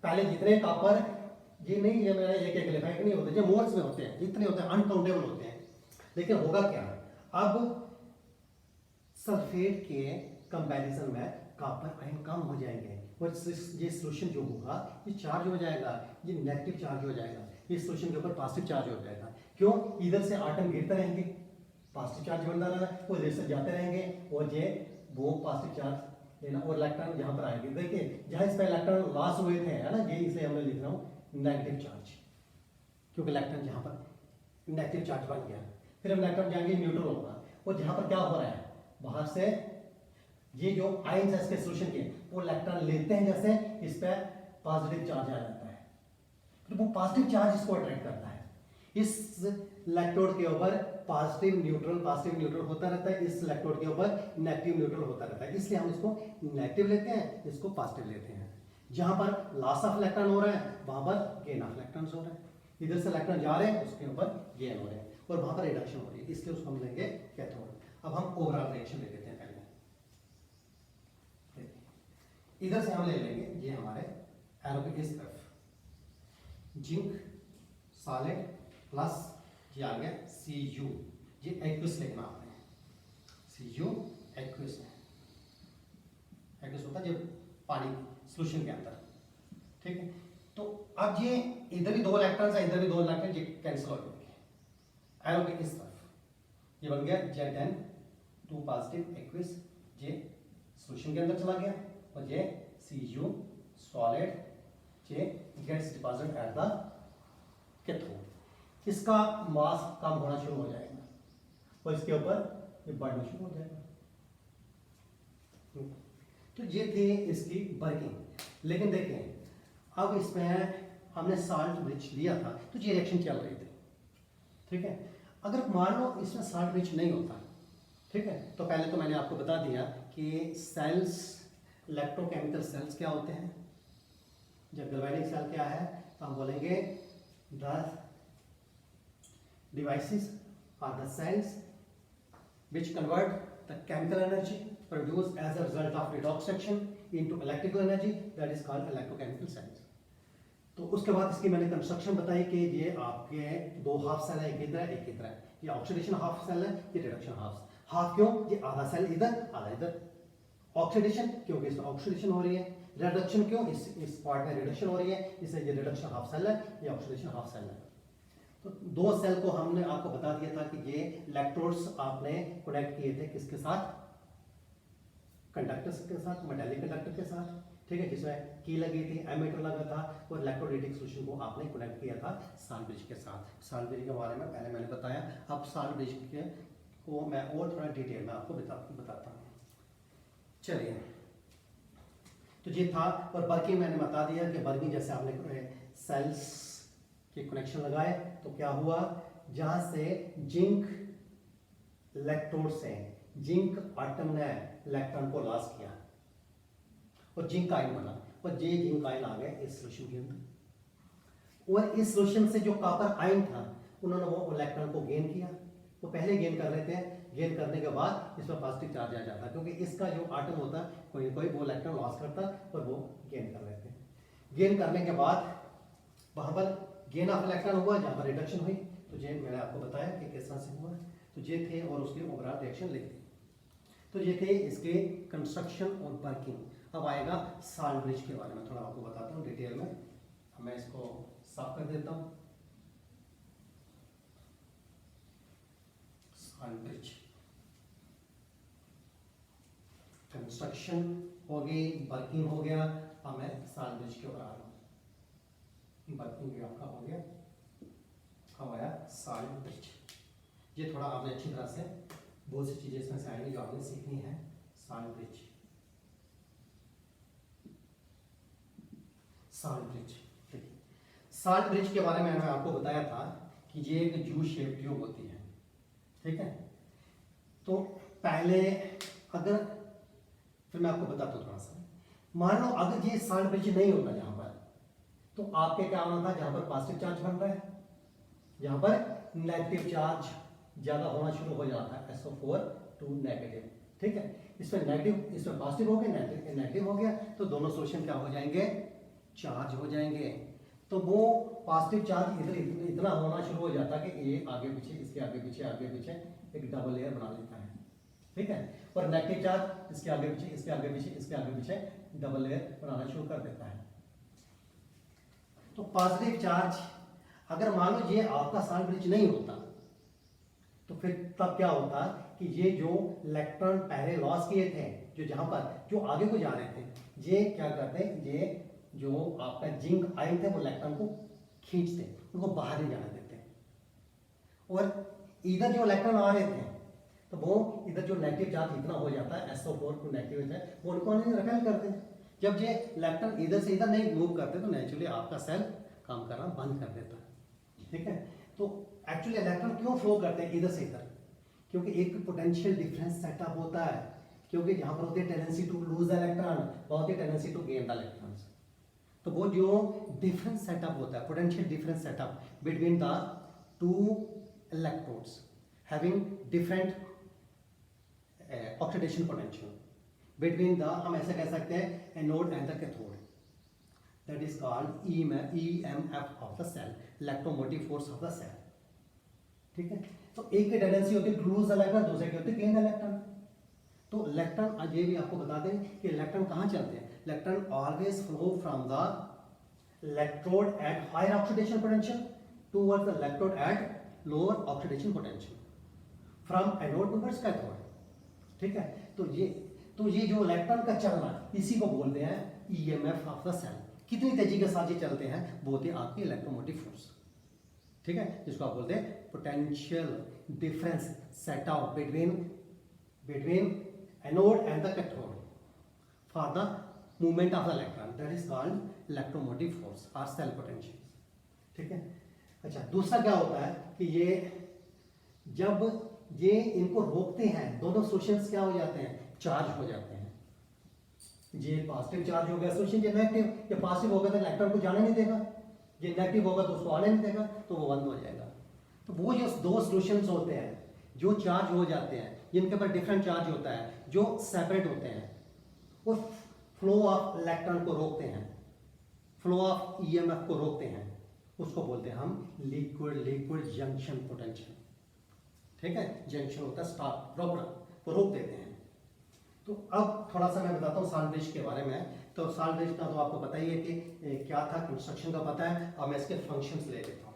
पहले जितने कॉपर, ये नहीं, ये मैंने एक एक लिखा है, नहीं होते, ये मोल्स में होते हैं, जितने होते हैं अनकाउंटेबल होते हैं। लेकिन होगा क्या, अब सल्फेट के कंपैरिजन में कॉपर आयन कम हो जाएंगे, और ये सोल्यूशन जो होगा ये चार्ज हो जाएगा, ये नेगेटिव चार्ज हो जाएगा, इस सोल्यूशन के ऊपर पॉजिटिव चार्ज हो जाएगा। क्यों, इधर से आटम गिरते रहेंगे, पॉजिटिव चार्ज बनता रहा, वो इधर से जाते रहेंगे, और ये वो पॉजिटिव चार्ज लेना, और इलेक्ट्रॉन यहाँ पर आएंगे। देखिए जहाँ इस पर इलेक्ट्रॉन लॉस हुए थे, है ना, ये इसलिए हमने लिख रहा हूँ नेगेटिव चार्ज, क्योंकि इलेक्ट्रॉन यहाँ पर नेगेटिव चार्ज बन गया। फिर हम इलेक्ट्रॉन जाएंगे न्यूट्रल होगा, और जहाँ पर क्या हो रहा है, बाहर से ये जो आयन्स है इसके सोल्यूशन के, वो इलेक्ट्रॉन लेते हैं, जैसे इस पर पॉजिटिव चार्ज आ जाता है, तो वो पॉजिटिव चार्ज इसको अट्रैक्ट करता है। इस इलेक्ट्रोड के ऊपर पॉजिटिव न्यूट्रल होता रहता है, इस इलेक्ट्रोड के ऊपर नेगेटिव न्यूट्रल होता रहता है, इसलिए हम इसको नेगेटिव लेते हैं, इसको पॉजिटिव लेते हैं। जहां पर लॉस ऑफ इलेक्ट्रॉन हो रहा है वहां पर गेन ऑफ इलेक्ट्रॉन्स हो रहा है, इधर से इलेक्ट्रॉन जा रहे हैं उसके ऊपर गेन हो रहे हैं, और वहां पर रिडक्शन हो रही है, इसलिए उसको हम लेंगे कैथोड। अब हम ओवरऑल रिएक्शन ले लेते हैं। पहले इधर से हम ले लेंगे, ये हमारे एरो के इस तरफ जिंक सॉलिड प्लस ये आ गया Cu, ये एक्विस लिखना आपने, Cu एक्विस है, एक्विस होता है जब पानी सोल्यूशन के अंदर, ठीक है। तो अब ये इधर भी 2 इलेक्ट्रॉन्स है, इधर भी 2 इलेक्ट्रॉन, ये कैंसिल हो जाएंगे एरो के इस तरफ, ये बन गया Zn 2 पॉजिटिव एक्विस, ये सोल्यूशन के अंदर चला गया, और ये Cu सॉलिड, ये gets deposit at the cathode. इसका मास कम होना शुरू हो जाएगा, और इसके ऊपर ये बढ़ना शुरू हो जाएगा। तो ये थी इसकी वर्किंग। लेकिन देखें अब इसमें हमने साल्ट ब्रिज लिया था, तो ये रिएक्शन चल रही थी, ठीक है। अगर मान लो इसमें साल्ट ब्रिज नहीं होता, ठीक है, तो पहले तो मैंने आपको बता दिया कि सेल्स, इलेक्ट्रोकेमिकल सेल्स क्या होते हैं। जब गैल्वेनिक सेल क्या है, तो हम बोलेंगे the devices are the cells which convert the chemical energy produced as a result of redox reaction into electrical energy, that is called electrochemical cells। तो उसके बाद इसकी मैंने कंस्ट्रक्शन बताई कि ये आपके 2 हाफ सेल है, एक इधर है एक इधर है, ये ऑक्सीडेशन हाफ सेल है, ये रिडक्शन हाफ क्यों, ये आधा सेल इधर आधा इधर। ऑक्सीडेशन क्योंकि इसमें ऑक्सीडेशन हो रही है, रिडक्शन क्यों, इस पार्ट में रिडक्शन हो रही है, इसलिए ये रिडक्शन हाफ सेल है, ये ऑक्सीडेशन हाफ सेल है। तो 2 सेल को हमने आपको बता दिया था कि ये इलेक्ट्रोड्स आपने कनेक्ट किए थे किसके साथ, कंडक्टर्स के साथ, मेटालिक कंडक्टर के साथ, ठीक है, जिसमें की लगी थी, एमीटर लगा था, और इलेक्ट्रोलाइटिक सॉल्यूशन को आपने कनेक्ट किया था साल्ट ब्रिज के साथ। साल्ट ब्रिज के बारे में पहले मैंने बताया, अब साल्ट ब्रिज के को मैं और थोड़ा डिटेल में आपको बताता हूँ। चलिए, तो ये था, और वर्किंग मैंने बता दिया कि वर्किंग जैसे आपने सेल्स के कनेक्शन लगाए तो क्या हुआ, जहां से जिंक इलेक्ट्रोड से जिंक एटम ने इलेक्ट्रॉन को लॉस किया और जिंक आयन बना, और ये जिंक आयन आ गए इस सोल्यूशन के अंदर, और इस सोल्यूशन से जो कॉपर आयन था उन्होंने वो इलेक्ट्रॉन को गेन किया। वो पहले गेन कर लेते हैं, गेन करने के बाद इसमें पॉजिटिव चार्ज आ जाता है, क्योंकि इसका जो आटम होता है कोई कोई वो इलेक्ट्रॉन लॉस करता और वो गेन कर लेते हैं। गेन करने के बाद वहां पर गेन ऑफ इलेक्ट्रॉन हुआ, जहाँ पर रिडक्शन हुई, तो ये मैंने आपको बताया कि किस तरह से हुआ। तो ये थे और उसके ओवरऑल रिएक्शन लिख दी। तो ये थे इसके कंस्ट्रक्शन और वर्किंग। अब आएगा साल्ट ब्रिज के बारे में थोड़ा आपको बताता हूँ डिटेल में। मैं इसको साफ कर देता हूँ। साल्ट ब्रिज कंस्ट्रक्शन हो गई, वर्किंग हो गया। अब मैं साल्ट ब्रिज के ऊपर आ रहा हूँ। वर्किंग भी आपका हो गया। अब आया साल्ट ब्रिज। ये थोड़ा आपने अच्छी तरह से बहुत सी चीजें इसमें से आएंगी जो आपने सीखनी है। Salt bridge, salt bridge, salt bridge के बारे में मैंने आपको बताया था कि ये एक यू शेप ट्यूब होती है, ठीक है। तो पहले अगर फिर मैं आपको बताता हूँ थोड़ा सा। मान लो अगर ये सैंड ब्रिज नहीं होता जहां पर, तो आपके क्या होना था, जहां पर पॉजिटिव चार्ज बन रहा है, यहाँ पर नेगेटिव चार्ज ज्यादा होना शुरू हो जाता है, SO4 टू नेगेटिव। ठीक है, इसमें नेगेटिव, इसमें पॉजिटिव हो गया, नेगेटिव हो गया, तो दोनों सोल्यूशन क्या हो जाएंगे, चार्ज हो जाएंगे। तो वो पॉजिटिव चार्ज इधर इतना होना शुरू हो जाता है कि ये आगे पीछे, इसके आगे पीछे, आगे पीछे एक डबल लेयर बना लेता है। ठीक है, और नेगेटिव चार्ज इसके आगे पीछे, इसके आगे पीछे, इसके आगे पीछे डबल लेयर बनाना शुरू कर देता है। तो पॉजिटिव चार्ज, अगर मान लो ये आपका सैंड ब्रिज नहीं होता, तो फिर तब क्या होता कि ये जो इलेक्ट्रॉन पहले लॉस किए थे, जो जहां पर जो आगे को जा रहे थे, ये क्या करते, ये जो आपका जिंक आयन थे वो इलेक्ट्रॉन को खींचते, उनको बाहर नहीं जाने देते, और इधर जो इलेक्ट्रॉन आ रहे थे तो वो इधर जो नेगेटिव चार्ज इतना हो जाता है, SO4 टू नेगेटिव है, वो उनको नहीं रिपेल करते। जब ये इलेक्ट्रॉन इधर से इधर नहीं मूव करते तो नेचुरली आपका सेल काम करना बंद कर देता है। ठीक है, तो एक्चुअली इलेक्ट्रॉन क्यों फ्लो करते हैं इधर से इधर, क्योंकि एक पोटेंशियल डिफरेंस सेटअप होता है, क्योंकि जहां पर होती है टेंडेंसी टू लूज इलेक्ट्रॉन, वहां होती है tendency to gain the electrons. तो वो जो डिफरेंस सेटअप होता है, potential difference setup between the two electrodes having different oxidation potential between the, हम ऐसे कह सकते हैं, anode and the cathode, that is called EMF of the cell, electromotive force of the cell. ठीक है, तो एक की टेंडेंसी होती है लूज इलेक्ट्रॉन, दूसरे की होती है गेन इलेक्ट्रॉन। तो इलेक्ट्रॉन, आज ये भी आपको बता दें कि इलेक्ट्रॉन कहाँ चलते हैं, electron always flow from the electrode at higher oxidation potential towards the electrode at lower oxidation potential, from anode towards cathode. ठीक है, तो ये जो इलेक्ट्रॉन का चलना, इसी को बोलते हैं EMF ऑफ द सेल। कितनी तेजी के साथ ये चलते हैं वो होती है आपकी इलेक्ट्रोमोटिव फोर्स। ठीक है, जिसको आप बोलते हैं potential difference setup between anode and the cathode for the movement of the electron, that is called electromotive force और सेल पोटेंशियल। ठीक है, अच्छा, दूसरा क्या होता है कि ये जब ये इनको रोकते हैं, दोनों सोल्यूशंस क्या हो जाते हैं, चार्ज हो जाते हैं। ये पॉजिटिव चार्ज हो गया सोल्यूशन, ये नेगेटिव, ये पॉजिटिव होगा तो इलेक्ट्रॉन को जाने नहीं देगा, ये नेगेटिव होगा तो उसको आने नहीं देगा, तो वो बंद हो जाएगा। तो वो जो दो सोल्यूशंस होते हैं जो चार्ज हो जाते हैं, जिनके ऊपर डिफरेंट चार्ज होता है, जो सेपरेट होते हैं, वो फ्लो ऑफ इलेक्ट्रॉन को रोकते हैं, फ्लो ऑफ EMF को रोकते हैं, उसको बोलते हैं हम लिक्विड जंक्शन पोटेंशियल। ठीक है, जंक्शन होता है स्टॉप, रोक देते हैं। तो अब थोड़ा सा मैं बताता हूँ सैंड ब्रिज के बारे में। तो सैंड ब्रिज का तो आपको पता ही है कि क्या था, कंस्ट्रक्शन का पता है। अब मैं इसके फंक्शंस ले लेता हूँ,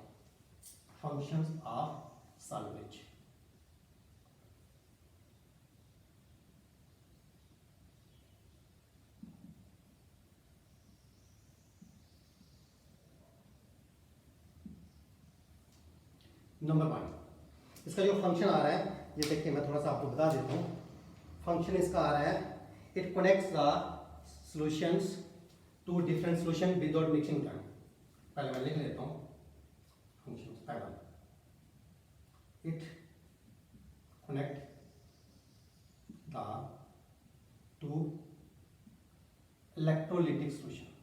functions of sand bridge. Number 1, इसका जो फंक्शन आ रहा है, ये देखिए मैं थोड़ा सा आपको बता देता हूँ। फंक्शन इसका आ रहा है, it connects the solutions to different solution without mixing time. पहले मैं लिख लेता हूँ फंक्शन पहला, it connect the two electrolytic solution.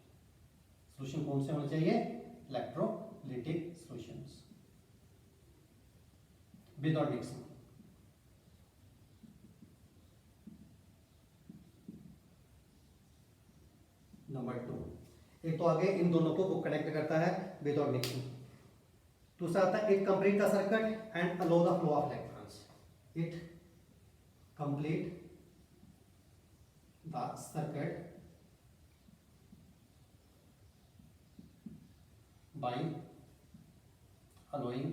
Solution कौन से होने चाहिए, electrolytic solutions without mixing. Number 2, एक तो आगे इन दोनों को वो कनेक्ट करता है विदाउट मिक्सिंग। दूसरा आता है, it complete the circuit and aloe the flow of electrons. It complete the circuit by allowing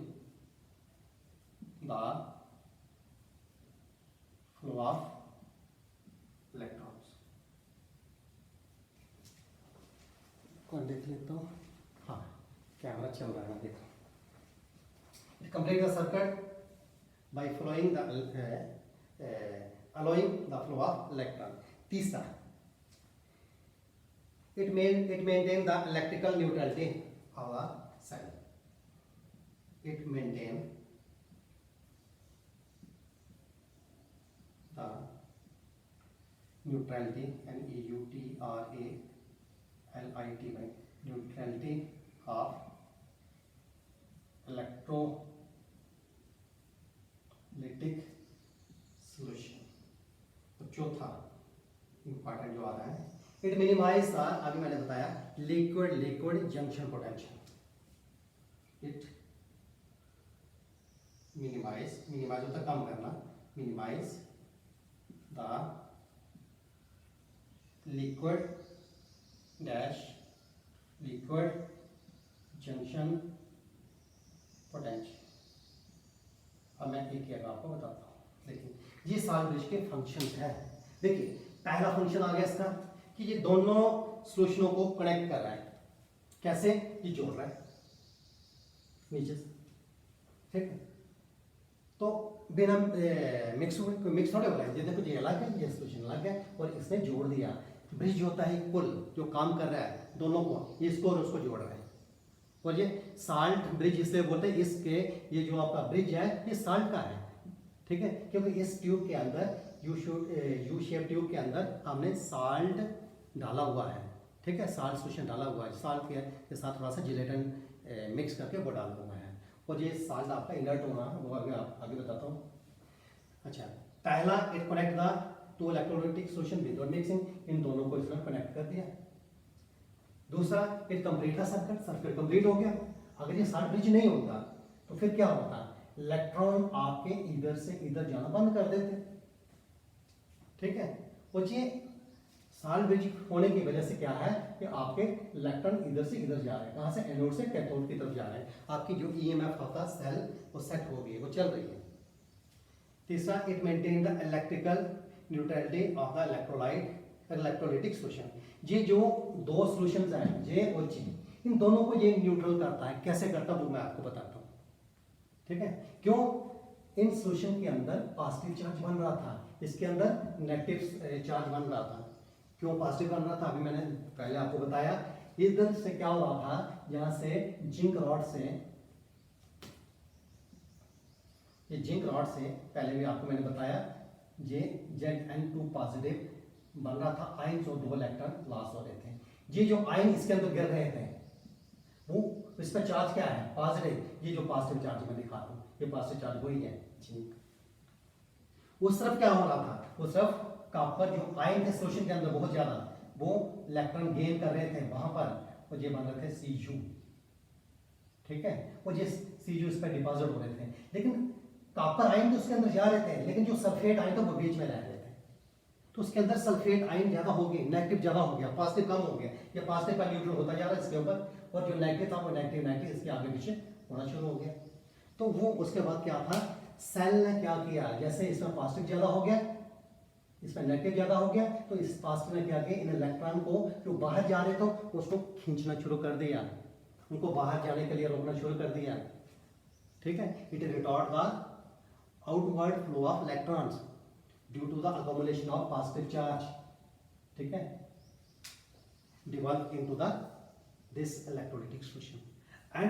the flow of electrons। कौन देख लेता हूँ, हाँ कैमरा चल रहा है, देखो। Complete the circuit by allowing the flow of electron। तीसरा, it maintain the electrical neutrality of the cell। it maintain the neutrality NEUTRALITY neutrality of electrolytic solution. तो चौथा इंपॉर्टेंट जो आ रहा है, इट मिनिमाइज द, अभी मैंने बताया, liquid liquid junction potential. It minimize होता कम करना, minimize the liquid junction potential. अब मैं एक एक आपको बताता हूँ। देखिए ये सॉल्ट ब्रिज के फंक्शन है। देखिए पहला फंक्शन आ गया इसका कि ये दोनों सॉल्यूशनों को कनेक्ट कर रहा है। कैसे? ये जोड़ रहा है नीचे से, ठीक है। तो बिना मिक्स थोड़े हो रहा है, जैसे कुछ ये अलग है, ये सॉल्यूशन अलग है, और इसने जोड़ दिया। ब्रिज होता है कुल जो काम कर रहा है दोनों को, इसको और उसको जोड़ रहा है। और ये साल्ट ब्रिज इसलिए बोलते हैं, इसके ये जो आपका ब्रिज है ये साल्ट का है, ठीक है, क्योंकि इस ट्यूब के अंदर यू शेप ट्यूब के अंदर हमने साल्ट डाला हुआ है, ठीक है, साल्ट सॉल्यूशन डाला हुआ है। साल्ट के साथ थोड़ा सा जिलेटिन मिक्स करके वो डाला हुआ है, और ये साल्ट आपका इनर्ट होना है, वो आगे बताता हूँ। अच्छा, पहला it connect the two electrolytic solution without mixing, इन दोनों को इसने कनेक्ट कर दिया। दूसरा इट कंप्लीट है सर्किट कंप्लीट हो गया। अगर ये साल्ट ब्रिज नहीं होता तो फिर क्या होता, इलेक्ट्रॉन आपके इधर से इधर जाना बंद कर देते, ठीक है। और ये साल्ट ब्रिज होने की वजह से क्या है कि आपके इलेक्ट्रॉन इधर से इधर जा रहे हैं, कहां से, एनोड से कैथोड की तरफ जा रहे हैं। आपकी जो ईएमएफ होता है सेल वो सेट हो गई है, वो चल रही है। तीसरा it maintain the electrical neutrality of the electrolytic solution. ये जो दो सॉल्यूशंस हैं जे और जी, इन दोनों को ये न्यूट्रल करता है। कैसे करता है वो मैं आपको बताता हूँ, ठीक है। क्यों? इन सॉल्यूशन के अंदर पॉजिटिव चार्ज बन रहा था, इसके अंदर नेगेटिव चार्ज बन रहा था। क्यों पॉजिटिव बन रहा था? अभी मैंने पहले आपको बताया। इधर से क्या हो रहा था, यहां से जिंक रॉड से, ये जिंक रॉड से पहले भी आपको मैंने बताया, ये Zn2 पॉजिटिव बन रहा था, आयंस और 2 इलेक्ट्रॉन लॉस हो रहे थे। ये जो आयन इसके अंदर गिर रहे थे वो, इस पर चार्ज क्या है, पॉजिटिव। ये जो पॉजिटिव चार्ज मैं दिखाता हूँ, ये पॉजिटिव चार्ज वही है जिंक। उस तरफ क्या हो रहा था, उस तरफ कॉपर जो आयन थे सॉल्यूशन के अंदर बहुत ज्यादा, वो इलेक्ट्रॉन गेन कर रहे थे वहां पर, और ये बन रहे थे Cu, ठीक है। और ये Cu इस पर डिपॉजिट हो रहे थे, लेकिन कॉपर आयन तो उसके अंदर जा रहे थे, लेकिन जो सल्फेट आयन था वो बीच में रह रहे थे। तो उसके अंदर सल्फेट आयन ज्यादा हो गए, नेगेटिव ज्यादा हो गया, पॉजिटिव कम हो गया। ये पॉजिटिव का न्यूट्रल होता जा रहा है इसके ऊपर, और जो नेगेटिव था वो नेगेटिव इसके आगे पीछे होना शुरू हो गया। तो वो उसके बाद क्या था, सेल ने क्या किया, जैसे इसमें पॉजिटिव ज्यादा हो गया, इसमें नेगेटिव ज्यादा हो गया, तो इस पॉजिटिव ने क्या किया, इन इलेक्ट्रॉन को जो बाहर जा रहे थे उसको खींचना शुरू कर दिया, उनको बाहर जाने के लिए रोकना शुरू कर दिया, ठीक है। It retard the outward flow of electrons due to the accommodation of positive charge, ठीक है, devolve into the this electrolytic solution. And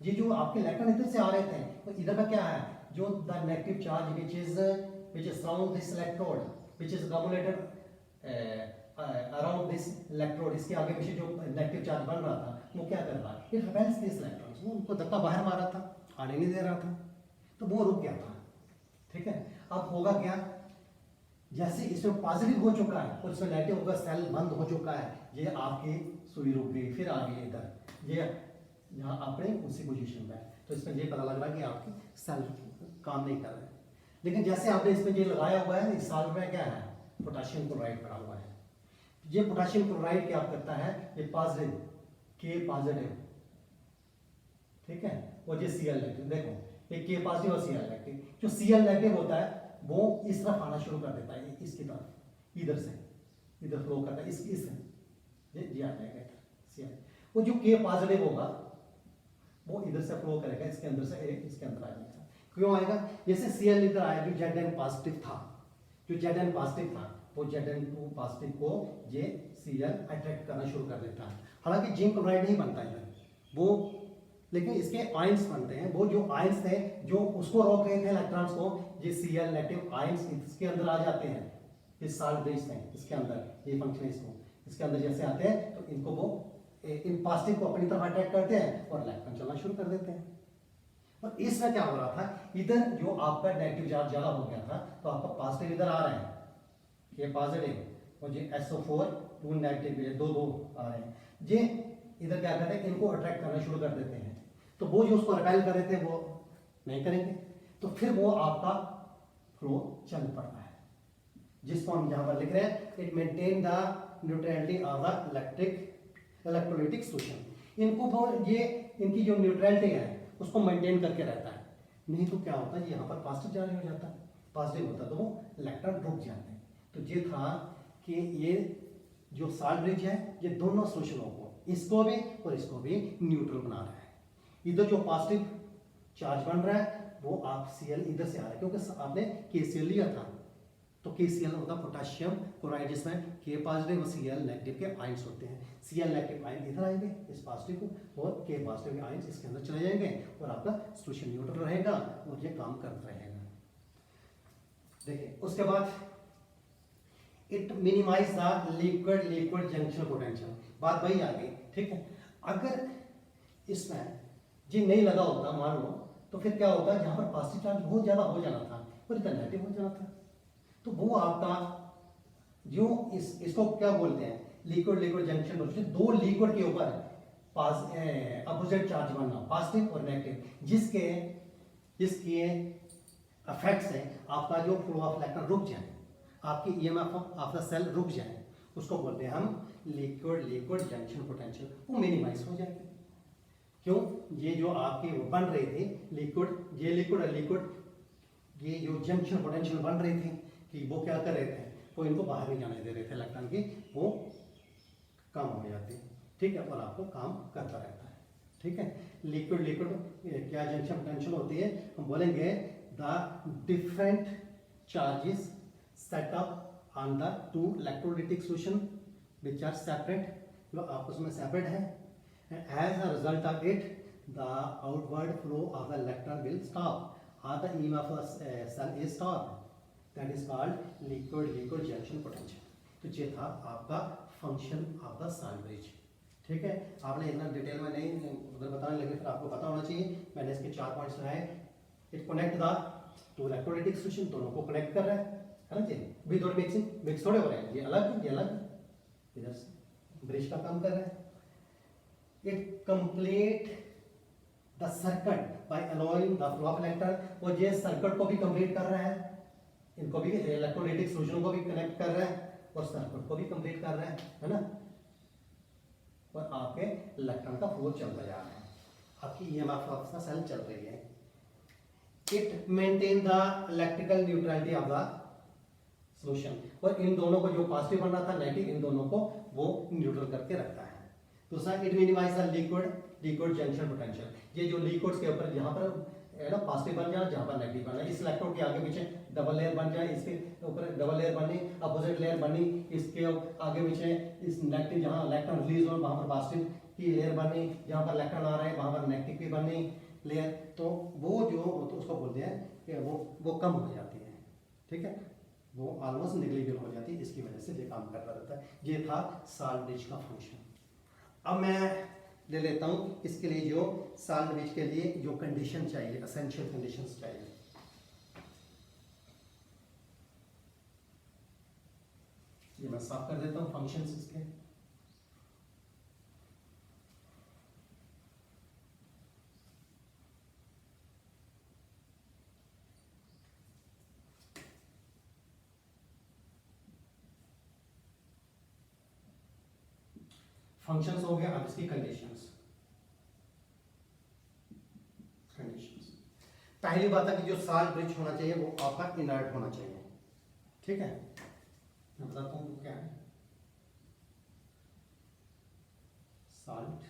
ये जो आपके इलेक्ट्रॉन इधर से आ रहे थे, तो इधर का क्या है, जो the negative charge which is surround this electrode which is accumulated around this electrode, इसके आगे पीछे जो नेगेटिव चार्ज बन रहा था वो क्या कर रहा है, इट रिपेल्स दिस इलेक्ट्रॉन्स, वो उनको धक्का बाहर मार रहा था, आने नहीं दे रहा था, तो वो रुक गया था, ठीक है। अब होगा क्या, जैसे इसमें पॉजिटिव हो चुका है और इसमें नेगेटिव होगा, सेल बंद हो चुका है, ये आपकी सुई रुक गई, फिर आ गई इधर, ये यहाँ अपने उसी पोजीशन में, तो इसमें ये पता लग रहा है कि आपकी सेल काम नहीं कर रहे। लेकिन जैसे आपने इसमें ये लगाया हुआ है, इस साल्ट में क्या है, पोटेशियम क्लोराइड पड़ा हुआ है। ये पोटेशियम क्लोराइड क्या करता है, ये पॉजिटिव, के पॉजिटिव, ठीक है, और ये Cl नेगेटिव, देखो ये के पॉजिटिव और Cl नेगेटिव, जो Cl नेगेटिव होता है वो इस तरफ आना शुरू कर देता है, इसकी तरफ, इधर से इधर फ्लो करता है, इस ये आ जाएगा Cl। वो जो के पॉजिटिव होगा वो इधर से फ्लो करेगा, इसके अंदर से इसके अंदर आ जाएगा। क्यों आएगा, जैसे Cl इधर आया, जो Zn पॉजिटिव था, जो Zn पॉजिटिव था, वो Zn2 पॉजिटिव को ये Cl अट्रैक्ट करना शुरू कर देता है। हालांकि जिंक क्लोराइड नहीं बनता इधर वो, लेकिन इसके आयंस बनते हैं। वो जो आयंस थे जो उसको रोक रहे थे इलेक्ट्रॉन्स को, ये Cl नेगेटिव आयंस इसके अंदर आ जाते हैं, इस साल्ट ब्रिज में इसके अंदर ये फंक्शन है, इसके अंदर जैसे आते हैं तो इनको वो इन पॉजिटिव को अपनी तरफ अट्रैक्ट करते हैं और इलेक्ट्रॉन चलना शुरू कर देते हैं। और इसमें क्या हो रहा था, इधर जो आपका नेगेटिव चार्ज ज्यादा हो गया था तो आपका पॉजिटिव इधर आ रहे हैं, ये पॉजिटिव और ये SO4 2 नेगेटिव, ये दो आ रहे हैं, ये इधर क्या करते हैं, इनको अट्रैक्ट करना शुरू कर देते हैं। तो वो जो उसको रिपेल कर रहे थे वो नहीं करेंगे, तो फिर वो आपका फ्लो चल पड़ता है, जिसको हम यहां पर लिख रहे हैं it maintain the neutrality of the electrolytic solution. इनको ये इनकी जो न्यूट्रलिटी है उसको मेंटेन करके रहता है, नहीं तो क्या होता है यहाँ पर पॉजिटिव चार्ज हो जाता है, पॉजिटिव होता तो वो इलेक्ट्रॉन रुक जाते हैं। तो ये था कि ये जो साल्ट ब्रिज है ये दोनों सॉल्यूशनों को, इसको भी और इसको भी न्यूट्रल बना रहा है। इधर जो पॉजिटिव चार्ज बन रहा है वो आप Cl इधर से आ रहा है, क्योंकि आपने KCl लिया था, तो KCl होता पोटेशियम क्लोराइड, जिसमें K पॉजिटिव और Cl नेगेटिव के आयंस होते हैं। Cl नेगेटिव आयन इधर आएंगे इस पॉजिटिव को, और K पॉजिटिव के आयंस इसके अंदर चले जाएंगे और आपका सॉल्यूशन न्यूट्रल रहेगा और ये काम करता रहेगा। देखिए उसके बाद it minimise the liquid junction potential, बात वही आ गई, ठीक है। अगर इसमें जी नहीं लगा होता मान लो, तो फिर क्या होता है, जहां पर पॉजिटिव चार्ज बहुत ज्यादा हो जाना था और इधर नेगेटिव हो जाना था, तो वो आपका जो इसको क्या बोलते हैं, लिक्विड जंक्शन पोटेंशियल, दो लिक्विड के ऊपर अपोजिट चार्ज बनना, पॉजिटिव और नेगेटिव, जिसके इफेक्ट से आपका जो फ्लो ऑफ इलेक्ट्रॉन रुक जाए, आपकी EMF ऑफ द सेल रुक जाए, उसको बोलते हैं हम लिक्विड जंक्शन पोटेंशियल, वो मिनिमाइज हो जाएगी। क्यों, ये जो आपके वो बन रहे थे लिक्विड ये जो जंक्शन पोटेंशियल बन रहे थे कि वो क्या कर रहे थे, वो इनको बाहर नहीं जाने दे रहे थे इलेक्ट्रॉन की, वो कम हो जाते, ठीक है, और आपको काम करता रहता है, ठीक है। लिक्विड क्या जंक्शन पोटेंशियल होती है, हम बोलेंगे the different charges set up on the two electrolytic solution which are separate, जो आपस में separate है, and as a result of it the outward flow of the electron will stop or the EMF of cell is stopped, that is called liquid junction potential। तो ये था आपका function of the salt bridge, ठीक है। आपने इतना detail में नहीं उधर बताने लगे, फिर आपको पता होना चाहिए, मैंने इसके 4 पॉइंट्स लगाए। It connect the two electrolytic solution, दोनों को कनेक्ट कर रहा है ना जी, विद और मिक्स थोड़े हो रहे हैं, ये अलग इधर से ब्रिज का काम कर रहा है। It complete the circuit by allowing the flow of electron, और ये सर्किट को भी कंप्लीट कर रहा है, इनको भी इलेक्ट्रोलाइटिक सॉल्यूशन को भी कनेक्ट कर रहा है और सर्किट को भी कंप्लीट कर रहा है ना, और आपके इलेक्ट्रॉन का फ्लो चलता जा रहा है, आपकी EMF ऑफ द सेल चल रही है। It maintain the electrical neutrality of the solution, और इन दोनों को जो पॉजिटिव बनना था नेगेटिव, इन दोनों को वो न्यूट्रल करके रखता है। दूसरा, it minimise the liquid junction potential, ये जो लिक्विड्स के ऊपर जहां पर है ना पॉजिटिव बन जाए, जहां पर नेगेटिव बनना, इस इलेक्ट्रोड के आगे पीछे डबल लेयर बन जाए, इसके ऊपर डबल लेयर बनी, अपोजिट लेयर बनी, इसके आगे पीछे इस नेगेटिव जहां इलेक्ट्रॉन रिलीज हो वहां पर पॉजिटिव की लेयर बनी, जहां पर इलेक्ट्रॉन आ रहे हैं वहां पर नेगेटिव की बनी लेयर, तो वो जो तो उसको बोलते हैं कि वो कम हो जाती है, ठीक है, वो ऑलमोस्ट नेग्लिजिबल हो जाती है, इसकी वजह से ये काम करता रहता है। ये था साल्ट ब्रिज का फंक्शन। अब मैं ले लेता हूँ इसके लिए जो साल्ट ब्रिज के लिए जो कंडीशन चाहिए, एसेंशियल कंडीशंस चाहिए। ये मैं साफ कर देता हूँ फंक्शंस इसके। फंक्शंस हो गया, अब इसकी कंडीशंस। पहली बात है कि जो साल्ट ब्रिज होना चाहिए वो आपका इनर्ट होना चाहिए, ठीक है। मैं बताता हूँ क्या है salt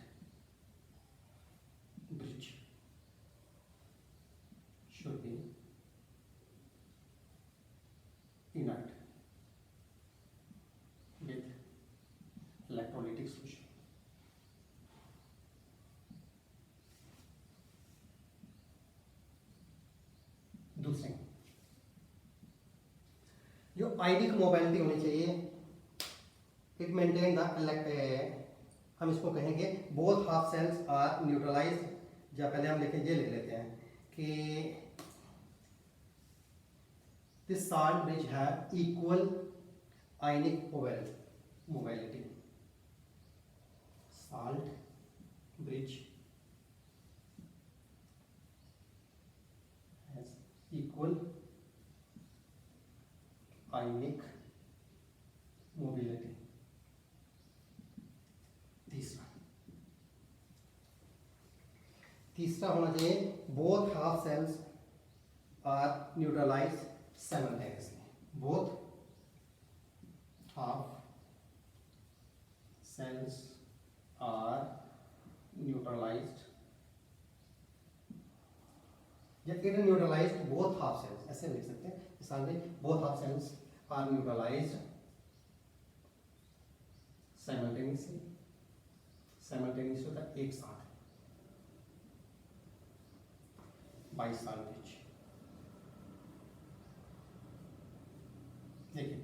bridge should be inert with electrolytic solution. दूसरे जो आयनिक मोबिलिटी होनी चाहिए, इट मेंटेन द, हम इसको कहेंगे both half cells are neutralized. या पहले हम ये लिख लेते हैं कि this salt bridge have equal ionic mobility. Salt bridge has equal ionic mobility. तीसरा होना चाहिए both half cells are neutralized simultaneously। both half cells are neutralized, या फिर न्यूट्रलाइज्ड बोथ हाफ सेल्स, ऐसे लिख सकते हैं मिसाल में both half cells are neutralized simultaneously, simultaneous होता है एक साथ बाई साल्ट ब्रिज। देखिए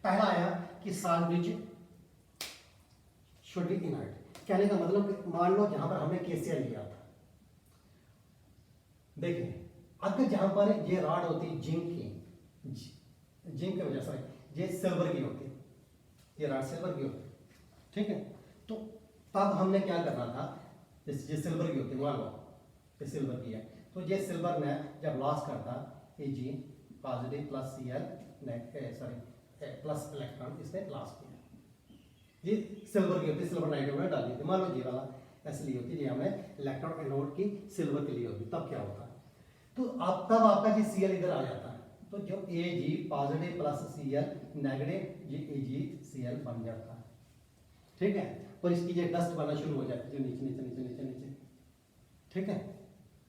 पहला आया कि salt bridge should be inert. कहने का मतलब मान लो जहां पर हमने केसीएल लिया था, देखिए अगर जहां पर ये रॉड होती जिंक की, जिंक की वजह से ये सिल्वर की होती, ये रॉड सिल्वर की होती, ठीक है, तो तब हमने क्या करना था, ये सिल्वर की होती, मान लो ये सिल्वर की है, तो ये सिल्वर ने जब लॉस करता Ag positive plus Cl sorry plus electron इसने लॉस किया, ये सिल्वर की होती, सिल्वर नाइट्रोजन में डाली थी, मान लो ये वाला ऐसे ली होती, ये हमने इलेक्ट्रॉन एनोड की सिल्वर के लिए होती, तब क्या होता, तो अब तब आपका जी Cl इधर आ जाता है, तो जो Ag positive plus Cl negative ये AgCl बन जाता है, ठीक है, और इसकी ये डस्ट बनना शुरू हो जाती है जो नीचे नीचे नीचे नीचे नीचे, ठीक है,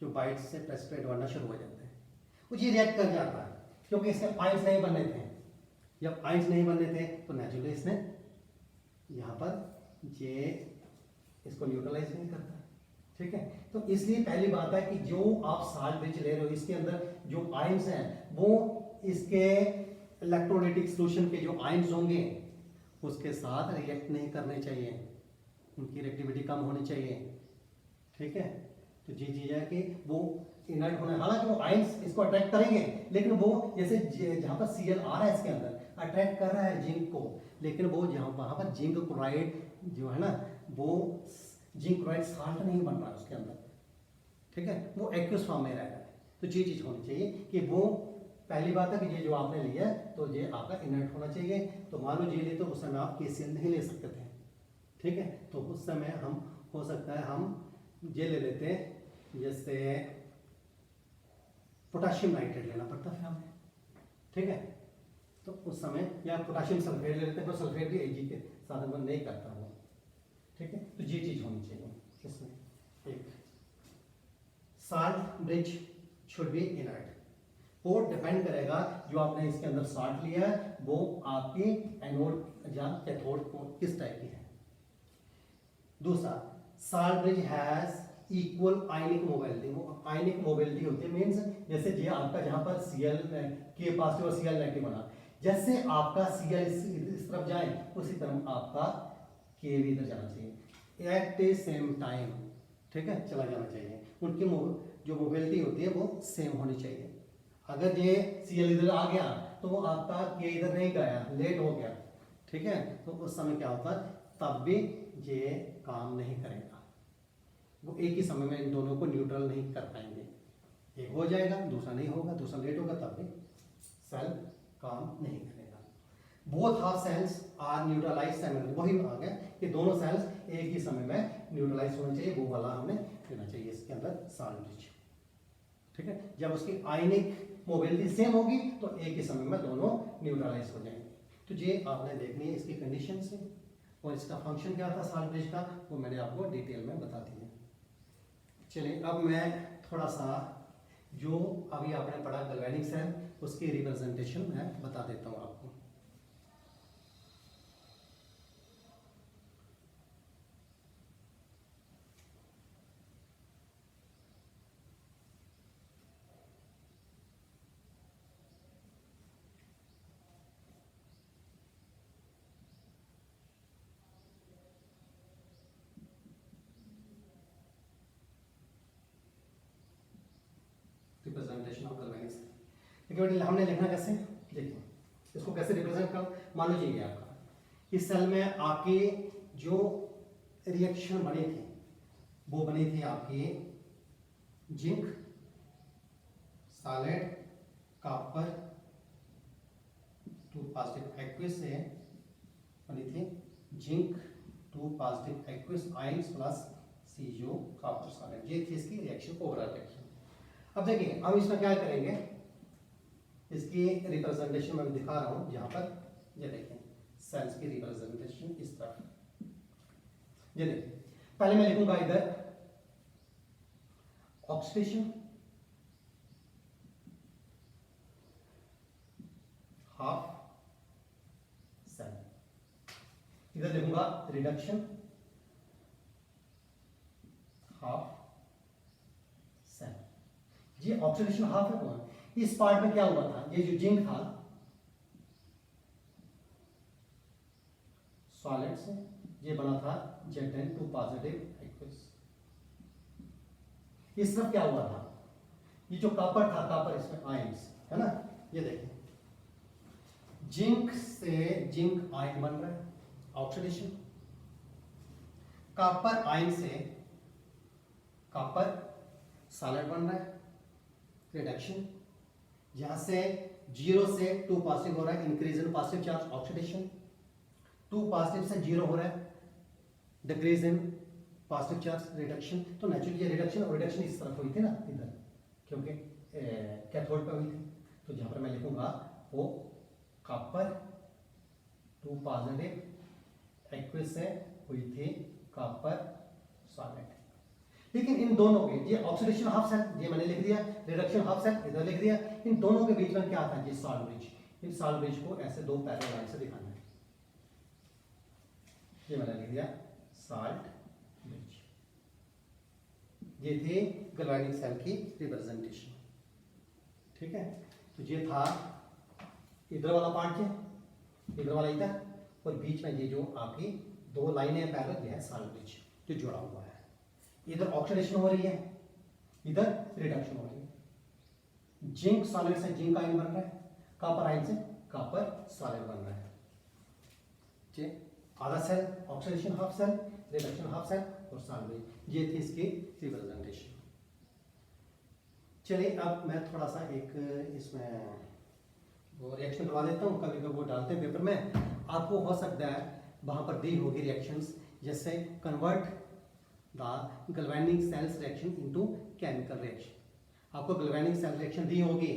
जो बाइट से प्रेसिपिटेट बनना शुरू हो जाते हैं, वो ये रिएक्ट कर जाता है क्योंकि इसके आयंस नहीं बनने थे, जब आयंस नहीं बनने थे तो नेचुरली इसने यहाँ पर ये इसको न्यूट्रलाइज नहीं करता, ठीक है, तो इसलिए पहली बात है कि जो आप साल्ट ब्रिज ले रहे हो इसके अंदर जो आयंस हैं वो इसके इलेक्ट्रोलाइटिक सॉल्यूशन के जो आयंस होंगे उसके साथ रिएक्ट नहीं करने चाहिए, उनकी रिएक्टिविटी कम होनी चाहिए, ठीक है, तो ये चीज है कि वो इनर्ट होना, हालांकि वो आयंस इसको अट्रैक्ट करेंगे लेकिन वो जैसे जहां पर Cl आ रहा है इसके अंदर अट्रैक्ट कर रहा है जिंक को, लेकिन वो जहां वहां पर जिंक क्लोराइड जो है ना वो जिंक क्लोराइड साल्ट नहीं बन रहा है उसके अंदर, ठीक है, वो एक्वस फॉर्म में रह रहा है, तो ये चीज होनी चाहिए कि वो पहली बात है कि ये जो आपने लिया है तो ये आपका इनर्ट होना चाहिए, तो मान लो ये ले तो उस समय आप KCl नहीं ले सकते थे, ठीक है, तो उस समय हम हो सकता है हम ये ले लेते हैं जैसे पोटेशियम नाइट्रेट लेना पड़ता फिर हमें, ठीक है, तो उस समय या पोटेशियम सल्फेट ले लेते हैं, पर सल्फेट भी Ag के साथ बंद नहीं करता वो, ठीक है, तो ये चीज होनी चाहिए इसमें। एक salt bridge should be inert, वो डिपेंड करेगा जो आपने इसके अंदर साल्ट लिया है वो आपकी एनोड या कैथोड किस टाइप की है। दूसरा salt bridge has equal ionic mobility, वो आयनिक मोबिलिटी होती है मींस जैसे ये आपका जहां पर Cl के पॉजिटिव और Cl नेगेटिव बना, जैसे आपका Cl इस तरफ जाए उसी तरह आपका K भी इधर जाना चाहिए एट द सेम टाइम, ठीक है, चला जाना चाहिए, उनकी जो मोबिलिटी होती है वो सेम होनी चाहिए। अगर ये Cl इधर आ गया तो आपका K इधर नहीं गया, लेट हो गया, ठीक है, तो उस समय क्या होता है तब भी ये काम नहीं करेगा, वो एक ही समय में इन दोनों को न्यूट्रल नहीं कर पाएंगे, एक हो जाएगा दूसरा नहीं होगा, दूसरा लेट होगा तब भी सेल काम नहीं करेगा। Both half cells are neutralize simultaneously, वही आ गया कि दोनों सेल्स एक ही समय में न्यूट्रलाइज होने चाहिए, वो वाला हमें लेना चाहिए इसके अंदर साल्ट ब्रिज, ठीक है, जब उसकी आयनिक मोबिलिटी सेम होगी तो एक ही समय में दोनों न्यूट्रलाइज हो जाएंगे, तो ये आपने देखनी है इसकी कंडीशन से, और इसका फंक्शन क्या था साल्ट ब्रिज का वो मैंने आपको डिटेल में बता दिया। चलिए अब मैं थोड़ा सा जो अभी आपने पढ़ा गैल्वेनिक सेल उसकी रिप्रेजेंटेशन मैं बता देता हूँ आपको। Representation of galvanic cell. देखिए बेटे हमने लिखना कैसे, देखिए इसको कैसे रिप्रेजेंट कर, मान लीजिए ये आपका इस सेल में आपके जो रिएक्शन बने थे वो बने थे आपके zinc solid copper 2 positive aqueous से बनी थी zinc 2 positive aqueous ions plus सीजो कॉपर सॉलिड, ये थी इसकी रिएक्शन, ओवरऑल रिएक्शन। अब देखिए हम इसमें क्या करेंगे, इसकी रिप्रेजेंटेशन मैं दिखा रहा हूं जहां पर, ये देखें सेल्स की रिप्रेजेंटेशन इस तरफ, ये देखिए पहले मैं लिखूंगा इधर ऑक्सीडेशन हाफ सेल, इधर लिखूंगा रिडक्शन हाफ सेल। ये ऑक्सीडेशन हाफ है कौन, इस पार्ट में क्या हुआ था, ये जो जिंक था सॉलिड से ये बना था Zn2 पॉजिटिव एक्विस। इस तरफ क्या हुआ था, ये जो कॉपर था, कॉपर इसमें आयंस है ना, ये देखिए जिंक से जिंक आयन बन रहा है ऑक्सीडेशन, कॉपर आयन से कॉपर सॉलिड बन रहा है रिडक्शन, यहां से 0 से 2 पॉजिटिव हो रहा है increase in positive charge oxidation, 2 positive से 0 हो रहा है decrease in positive charge reduction. तो नेचुरली ये रिडक्शन और रिडक्शन इस तरफ हुई थी ना इधर, क्योंकि कैथोड पे हुई थी, तो जहां पर मैं लिखूंगा वो कॉपर 2 पॉजिटिव एक्विस से हुई थी कॉपर सॉलिड। लेकिन इन दोनों के, ये ऑक्सीडेशन हाफ सेल ये मैंने लिख दिया, रिडक्शन हाफ सेल इधर लिख दिया, इन दोनों के बीच में क्या था, ये सॉल्ट ब्रिज, इन सॉल्ट ब्रिज को ऐसे 2 पैरेलल लाइन से दिखाना है, ये मैंने लिख दिया सॉल्ट ब्रिज। ये थी गैल्वेनिक सेल की रिप्रेजेंटेशन, ठीक है। तो ये था इधर वाला पार्ट, ये इधर वाला इधर, और बीच में ये जो आपकी 2 लाइनें पैरेलल, ये है सॉल्ट ब्रिज जो जुड़ा हुआ है। इधर ऑक्सीडेशन हो रही है, इधर रिडक्शन हो रही है, जिंक सॉलिड से जिंक आयन बन रहा है, कॉपर आयन से कॉपर सॉलिड बन रहा है। आधा cell oxidation half cell, reduction half cell और सॉलिड, ये थी इसकी रिप्रेजेंटेशन। चलिए अब मैं थोड़ा सा एक इसमें वो रिएक्शन करवा देता हूँ, कभी कभी वो डालते हैं पेपर में, आपको हो सकता है वहां पर दी होगी रिएक्शंस, जैसे convert the galvanic cells reaction into chemical reaction. आपको गैल्वेनिक सेल रिएक्शन दी होगी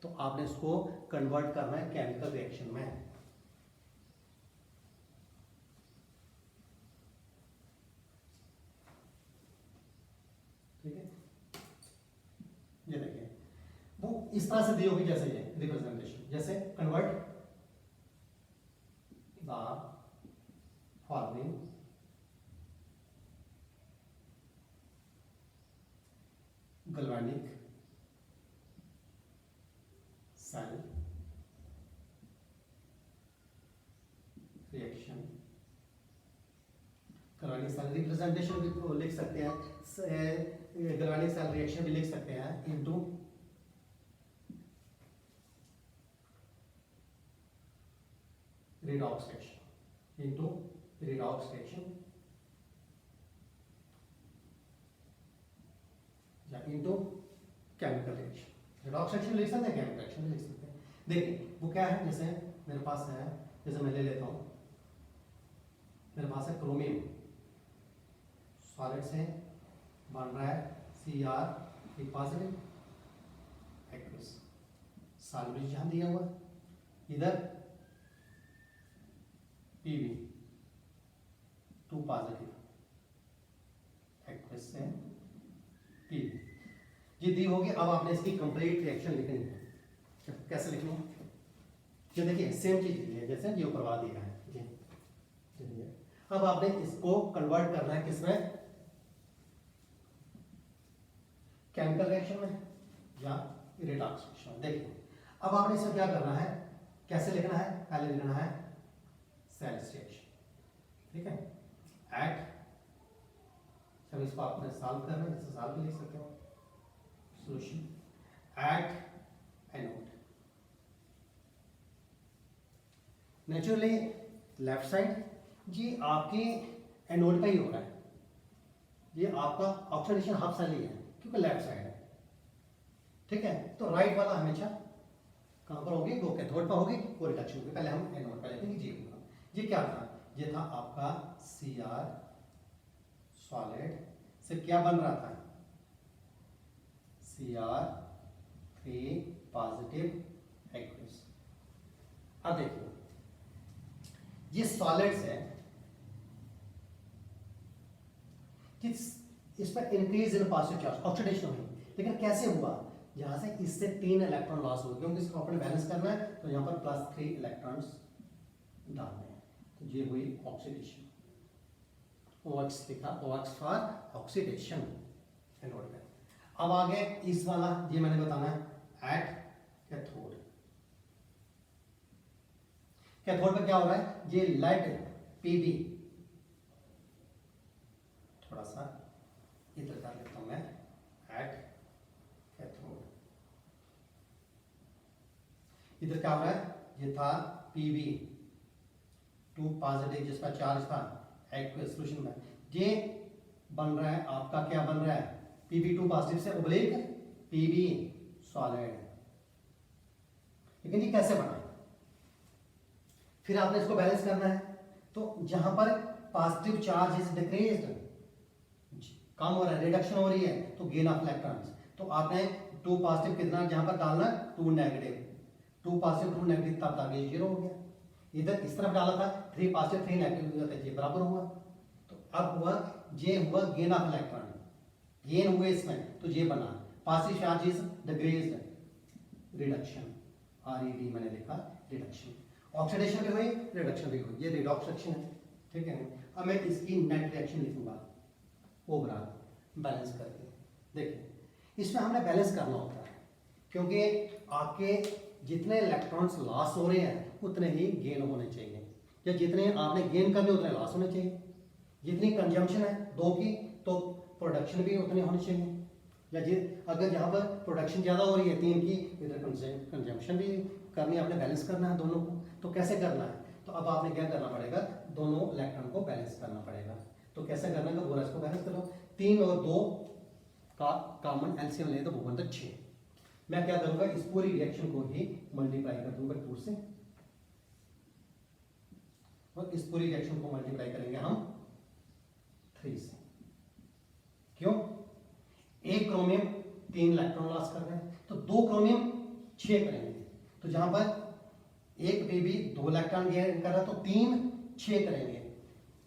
तो आपने इसको कन्वर्ट करना है केमिकल रिएक्शन में। ठीक है, ये देखिए वो इस तरह से दी होगी, जैसे ये रिप्रेजेंटेशन, जैसे convert the following galvanic cell reaction, galvanic cell representation भी लिख सकते हैं, गैल्वेनिक सेल रिएक्शन भी लिख सकते हैं into redox reaction, into redox reaction या into chemical reaction। redox reaction लिख सकते हैं, chemical reaction लिख सकते हैं। देखिए वो क्या है, जैसे मेरे पास है, जैसे मैं ले लेता हूँ, मेरे पास है क्रोमियम सॉलिड से बन रहा है Cr पॉजिटिव एक्विस, सॉल्वेंट जहां दिया हुआ, इधर Pb 2 पॉजिटिव एक्विस से Pb, ये दी होगी। अब आपने इसकी कंप्लीट रिएक्शन लिखनी है, कैसे लिखनी है, ये देखिए सेम चीज है जैसे ये ऊपर वाला दिया है जी। अब आपने इसको कन्वर्ट करना है किसमें, केमिकल रिएक्शन में या रिडॉक्स रिएक्शन। देखिए अब आपने इसमें क्या करना है, कैसे लिखना है, पहले लिखना है सेल्स रिएक्शन, ठीक है, एट, चलो इसको आपने सॉल्व करना है, जैसे सॉल्व भी लिख सकते हो, solution at anode. Naturally left side जी आपके एनोड का ही हो रहा है, ये आपका ऑक्सीडेशन हाफ साइड ही है क्योंकि लेफ्ट साइड है, ठीक है। तो राइट वाला हमेशा कहां पर होगी, वो कैथोड पर होगी, वो रिडक्शन होगी। पहले हम एनोड पर लिखेंगे, ये क्या था, ये था आपका Cr सॉलिड से क्या बन रहा था, Cr3 पॉजिटिव एक्वस। अब देखिए ये सॉलिड्स है, इस पर increase in positive charge oxidation हुई, लेकिन कैसे हुआ, यहां से इससे 3 इलेक्ट्रॉन लॉस हो, क्योंकि इसको अपने बैलेंस करना है तो यहां पर +3 इलेक्ट्रॉन्स डालने हैं, तो ये हुई ऑक्सीडेशन। OX लिखा, OX फॉर ऑक्सीडेशन एनोड में। अब आगे इस वाला ये मैंने बताना है एट कैथोड। कैथोड पे क्या हो रहा है, ये लेड Pb, थोड़ा सा इधर कर लेता हूं मैं, एट कैथोड। इधर क्या हो रहा है, ये था Pb2 पॉजिटिव जिसका चार्ज था एक्वस सोल्यूशन में, ये बन रहा है आपका, क्या बन रहा है, Pb2 पॉजिटिव से ऑब्लिक Pb सॉलिड। लेकिन ये कैसे बना, फिर आपने इसको बैलेंस करना है, तो जहां पर पॉजिटिव चार्ज इज डिक्रीज्ड, कम हो रहा है, रिडक्शन हो रही है, तो गेन ऑफ इलेक्ट्रॉन्स, तो आपने 2 पॉजिटिव कितना जहां पर डालना, 2 नेगेटिव, 2 पॉजिटिव 2 नेगेटिव, तब आगे 0 हो गया। इधर इस तरफ डाला था 3 पॉजिटिव 3 नेगेटिव, ये बराबर हुआ, तो अब हुआ ये हुआ गेन ऑफ इलेक्ट्रॉन, गेन हुए इसमें, तो ये बना positive charge is decreased, reduction, RED मैंने लिखा रिडक्शन। ऑक्सीडेशन भी हुई, रिडक्शन भी हुई, ये रिडॉक्स रिएक्शन है, ठीक है। अब मैं इसकी नेट रिएक्शन लिखूंगा ओवरऑल बैलेंस करके। देखिए इसमें हमने बैलेंस करना होता है, क्योंकि आपके जितने इलेक्ट्रॉन्स लॉस हो रहे हैं उतने ही गेन होने चाहिए, या जितने आपने गेन करने उतने लॉस होने चाहिए। जितनी कंजम्पशन है 2 की, तो प्रोडक्शन भी उतनी होनी चाहिए, या अगर यहाँ पर प्रोडक्शन ज़्यादा हो रही है 3 की, इधर कंजम्पशन भी करनी है, आपने बैलेंस करना है दोनों को। तो कैसे करना है, तो अब आपने क्या करना पड़ेगा, दोनों इलेक्ट्रॉन को बैलेंस करना पड़ेगा। तो कैसे करना है, पूरा इसको बैलेंस करो, 3 और 2 का कॉमन एलसीएम ले तो वो बनता 6। मैं क्या करूंगा, इस पूरी रिएक्शन को ही मल्टीप्लाई कर दूंगा 2 से, और इस पूरी रिएक्शन को मल्टीप्लाई करेंगे हम 3 से। क्यों, एक क्रोमियम 3 इलेक्ट्रॉन लॉस कर रहे हैं, तो 2 क्रोमियम 6 करेंगे, तो जहां पर एक Pb 2 इलेक्ट्रॉन गेन कर रहा है, तो 3 6 करेंगे,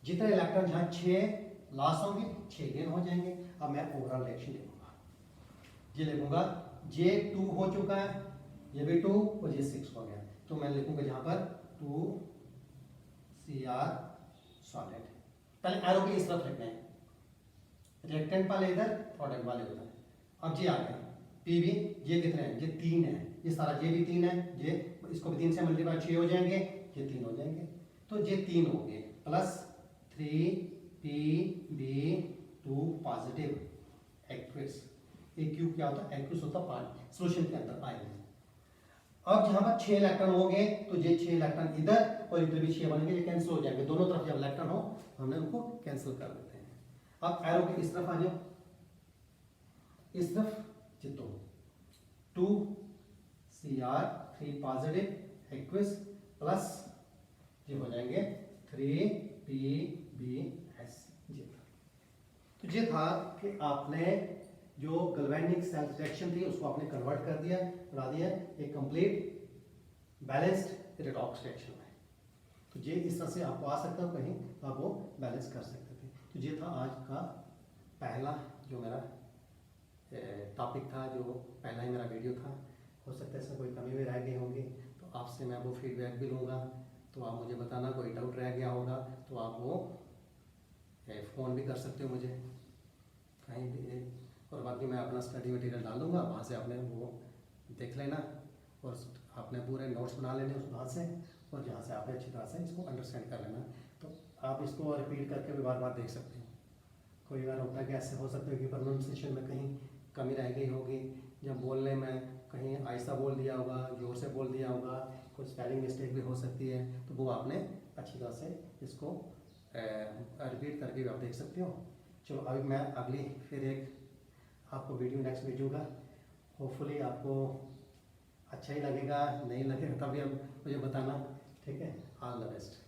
जितने इलेक्ट्रॉन जहां 6 लॉस होंगे 6 गेन हो जाएंगे। अब मैं ओवरऑल रिएक्शन लिखूंगा, ये लिखूंगा J2 हो चुका है, ये भी 2 और J6 हो गया, तो मैं लिखूंगा जहां पर 2 Cr सॉलिड। पहले एरो के इस तरफ रखना है, रिएक्टेंट वाले इधर, प्रोडक्ट वाले उधर। अब जी आ गया Pb, ये कितने हैं, ये 3 है, ये सारा ये भी 3 है, ये इसको भी 3 से मल्टीप्लाई 6 हो जाएंगे, ये 3 हो जाएंगे, तो ये 3 हो गए, प्लस 3 Pb2 पॉजिटिव एक्वस। एक क्यूब क्या होता है, एक्वस होता है पानी सोल्यूशन के अंदर आएंगे। अब जहां पर 6 इलेक्ट्रॉन हो गए, तो ये 6 इलेक्ट्रॉन इधर और इधर भी 6 बनेंगे, ये कैंसिल हो जाएंगे, दोनों तरफ जब इलेक्ट्रॉन हो हमने उनको कैंसिल कर देते हैं। अब एरो के इस तरफ आ जाओ, इस तरफ जितो 2 Cr3 पॉजिटिव एक्वस प्लस ये हो जाएंगे 3 PbS। तो ये था कि आपने जो गैल्वेनिक सेल्फ रिएक्शन थी उसको आपने कन्वर्ट कर दिया, बना दिया एक कंप्लीट बैलेंस्ड रिडॉक्स रिएक्शन में। तो ये इस तरह से आपको आ सकता है, कहीं आप वो बैलेंस कर सकते थे। तो ये था आज का पहला जो मेरा टॉपिक था, जो पहला ही मेरा वीडियो था। हो सकता है इसमें कोई कमी भी रह गई होंगी, तो आपसे मैं वो फीडबैक भी लूँगा, तो आप मुझे बताना, कोई डाउट रह गया होगा तो आप वो फ़ोन भी कर सकते हो मुझे कहीं भी, और बाकी मैं अपना स्टडी मटेरियल डाल दूँगा, वहाँ से आपने वो देख लेना और आपने पूरे नोट्स बना लेने उस वहाँ से, और जहाँ से आपने अच्छी तरह से इसको अंडरस्टैंड कर लेना। तो आप इसको रिपीट करके भी बार बार देख सकते हो। कोई बार होता है कि ऐसे हो सकता है कि प्रोनाउंसिएशन में कहीं कमी रह गई होगी, जब बोलने में कहीं ऐसा बोल दिया होगा, जोर से बोल दिया होगा, कुछ स्पेलिंग मिस्टेक भी हो सकती है, तो वो आपने अच्छी तरह से इसको रिपीट करके भी आप देख सकते हो। चलो अभी मैं अगली फिर एक आपको वीडियो नेक्स्ट भेजूँगा। होपफुली आपको अच्छा ही लगेगा, नहीं लगेगा तभी आप मुझे बताना, ठीक है। All the best.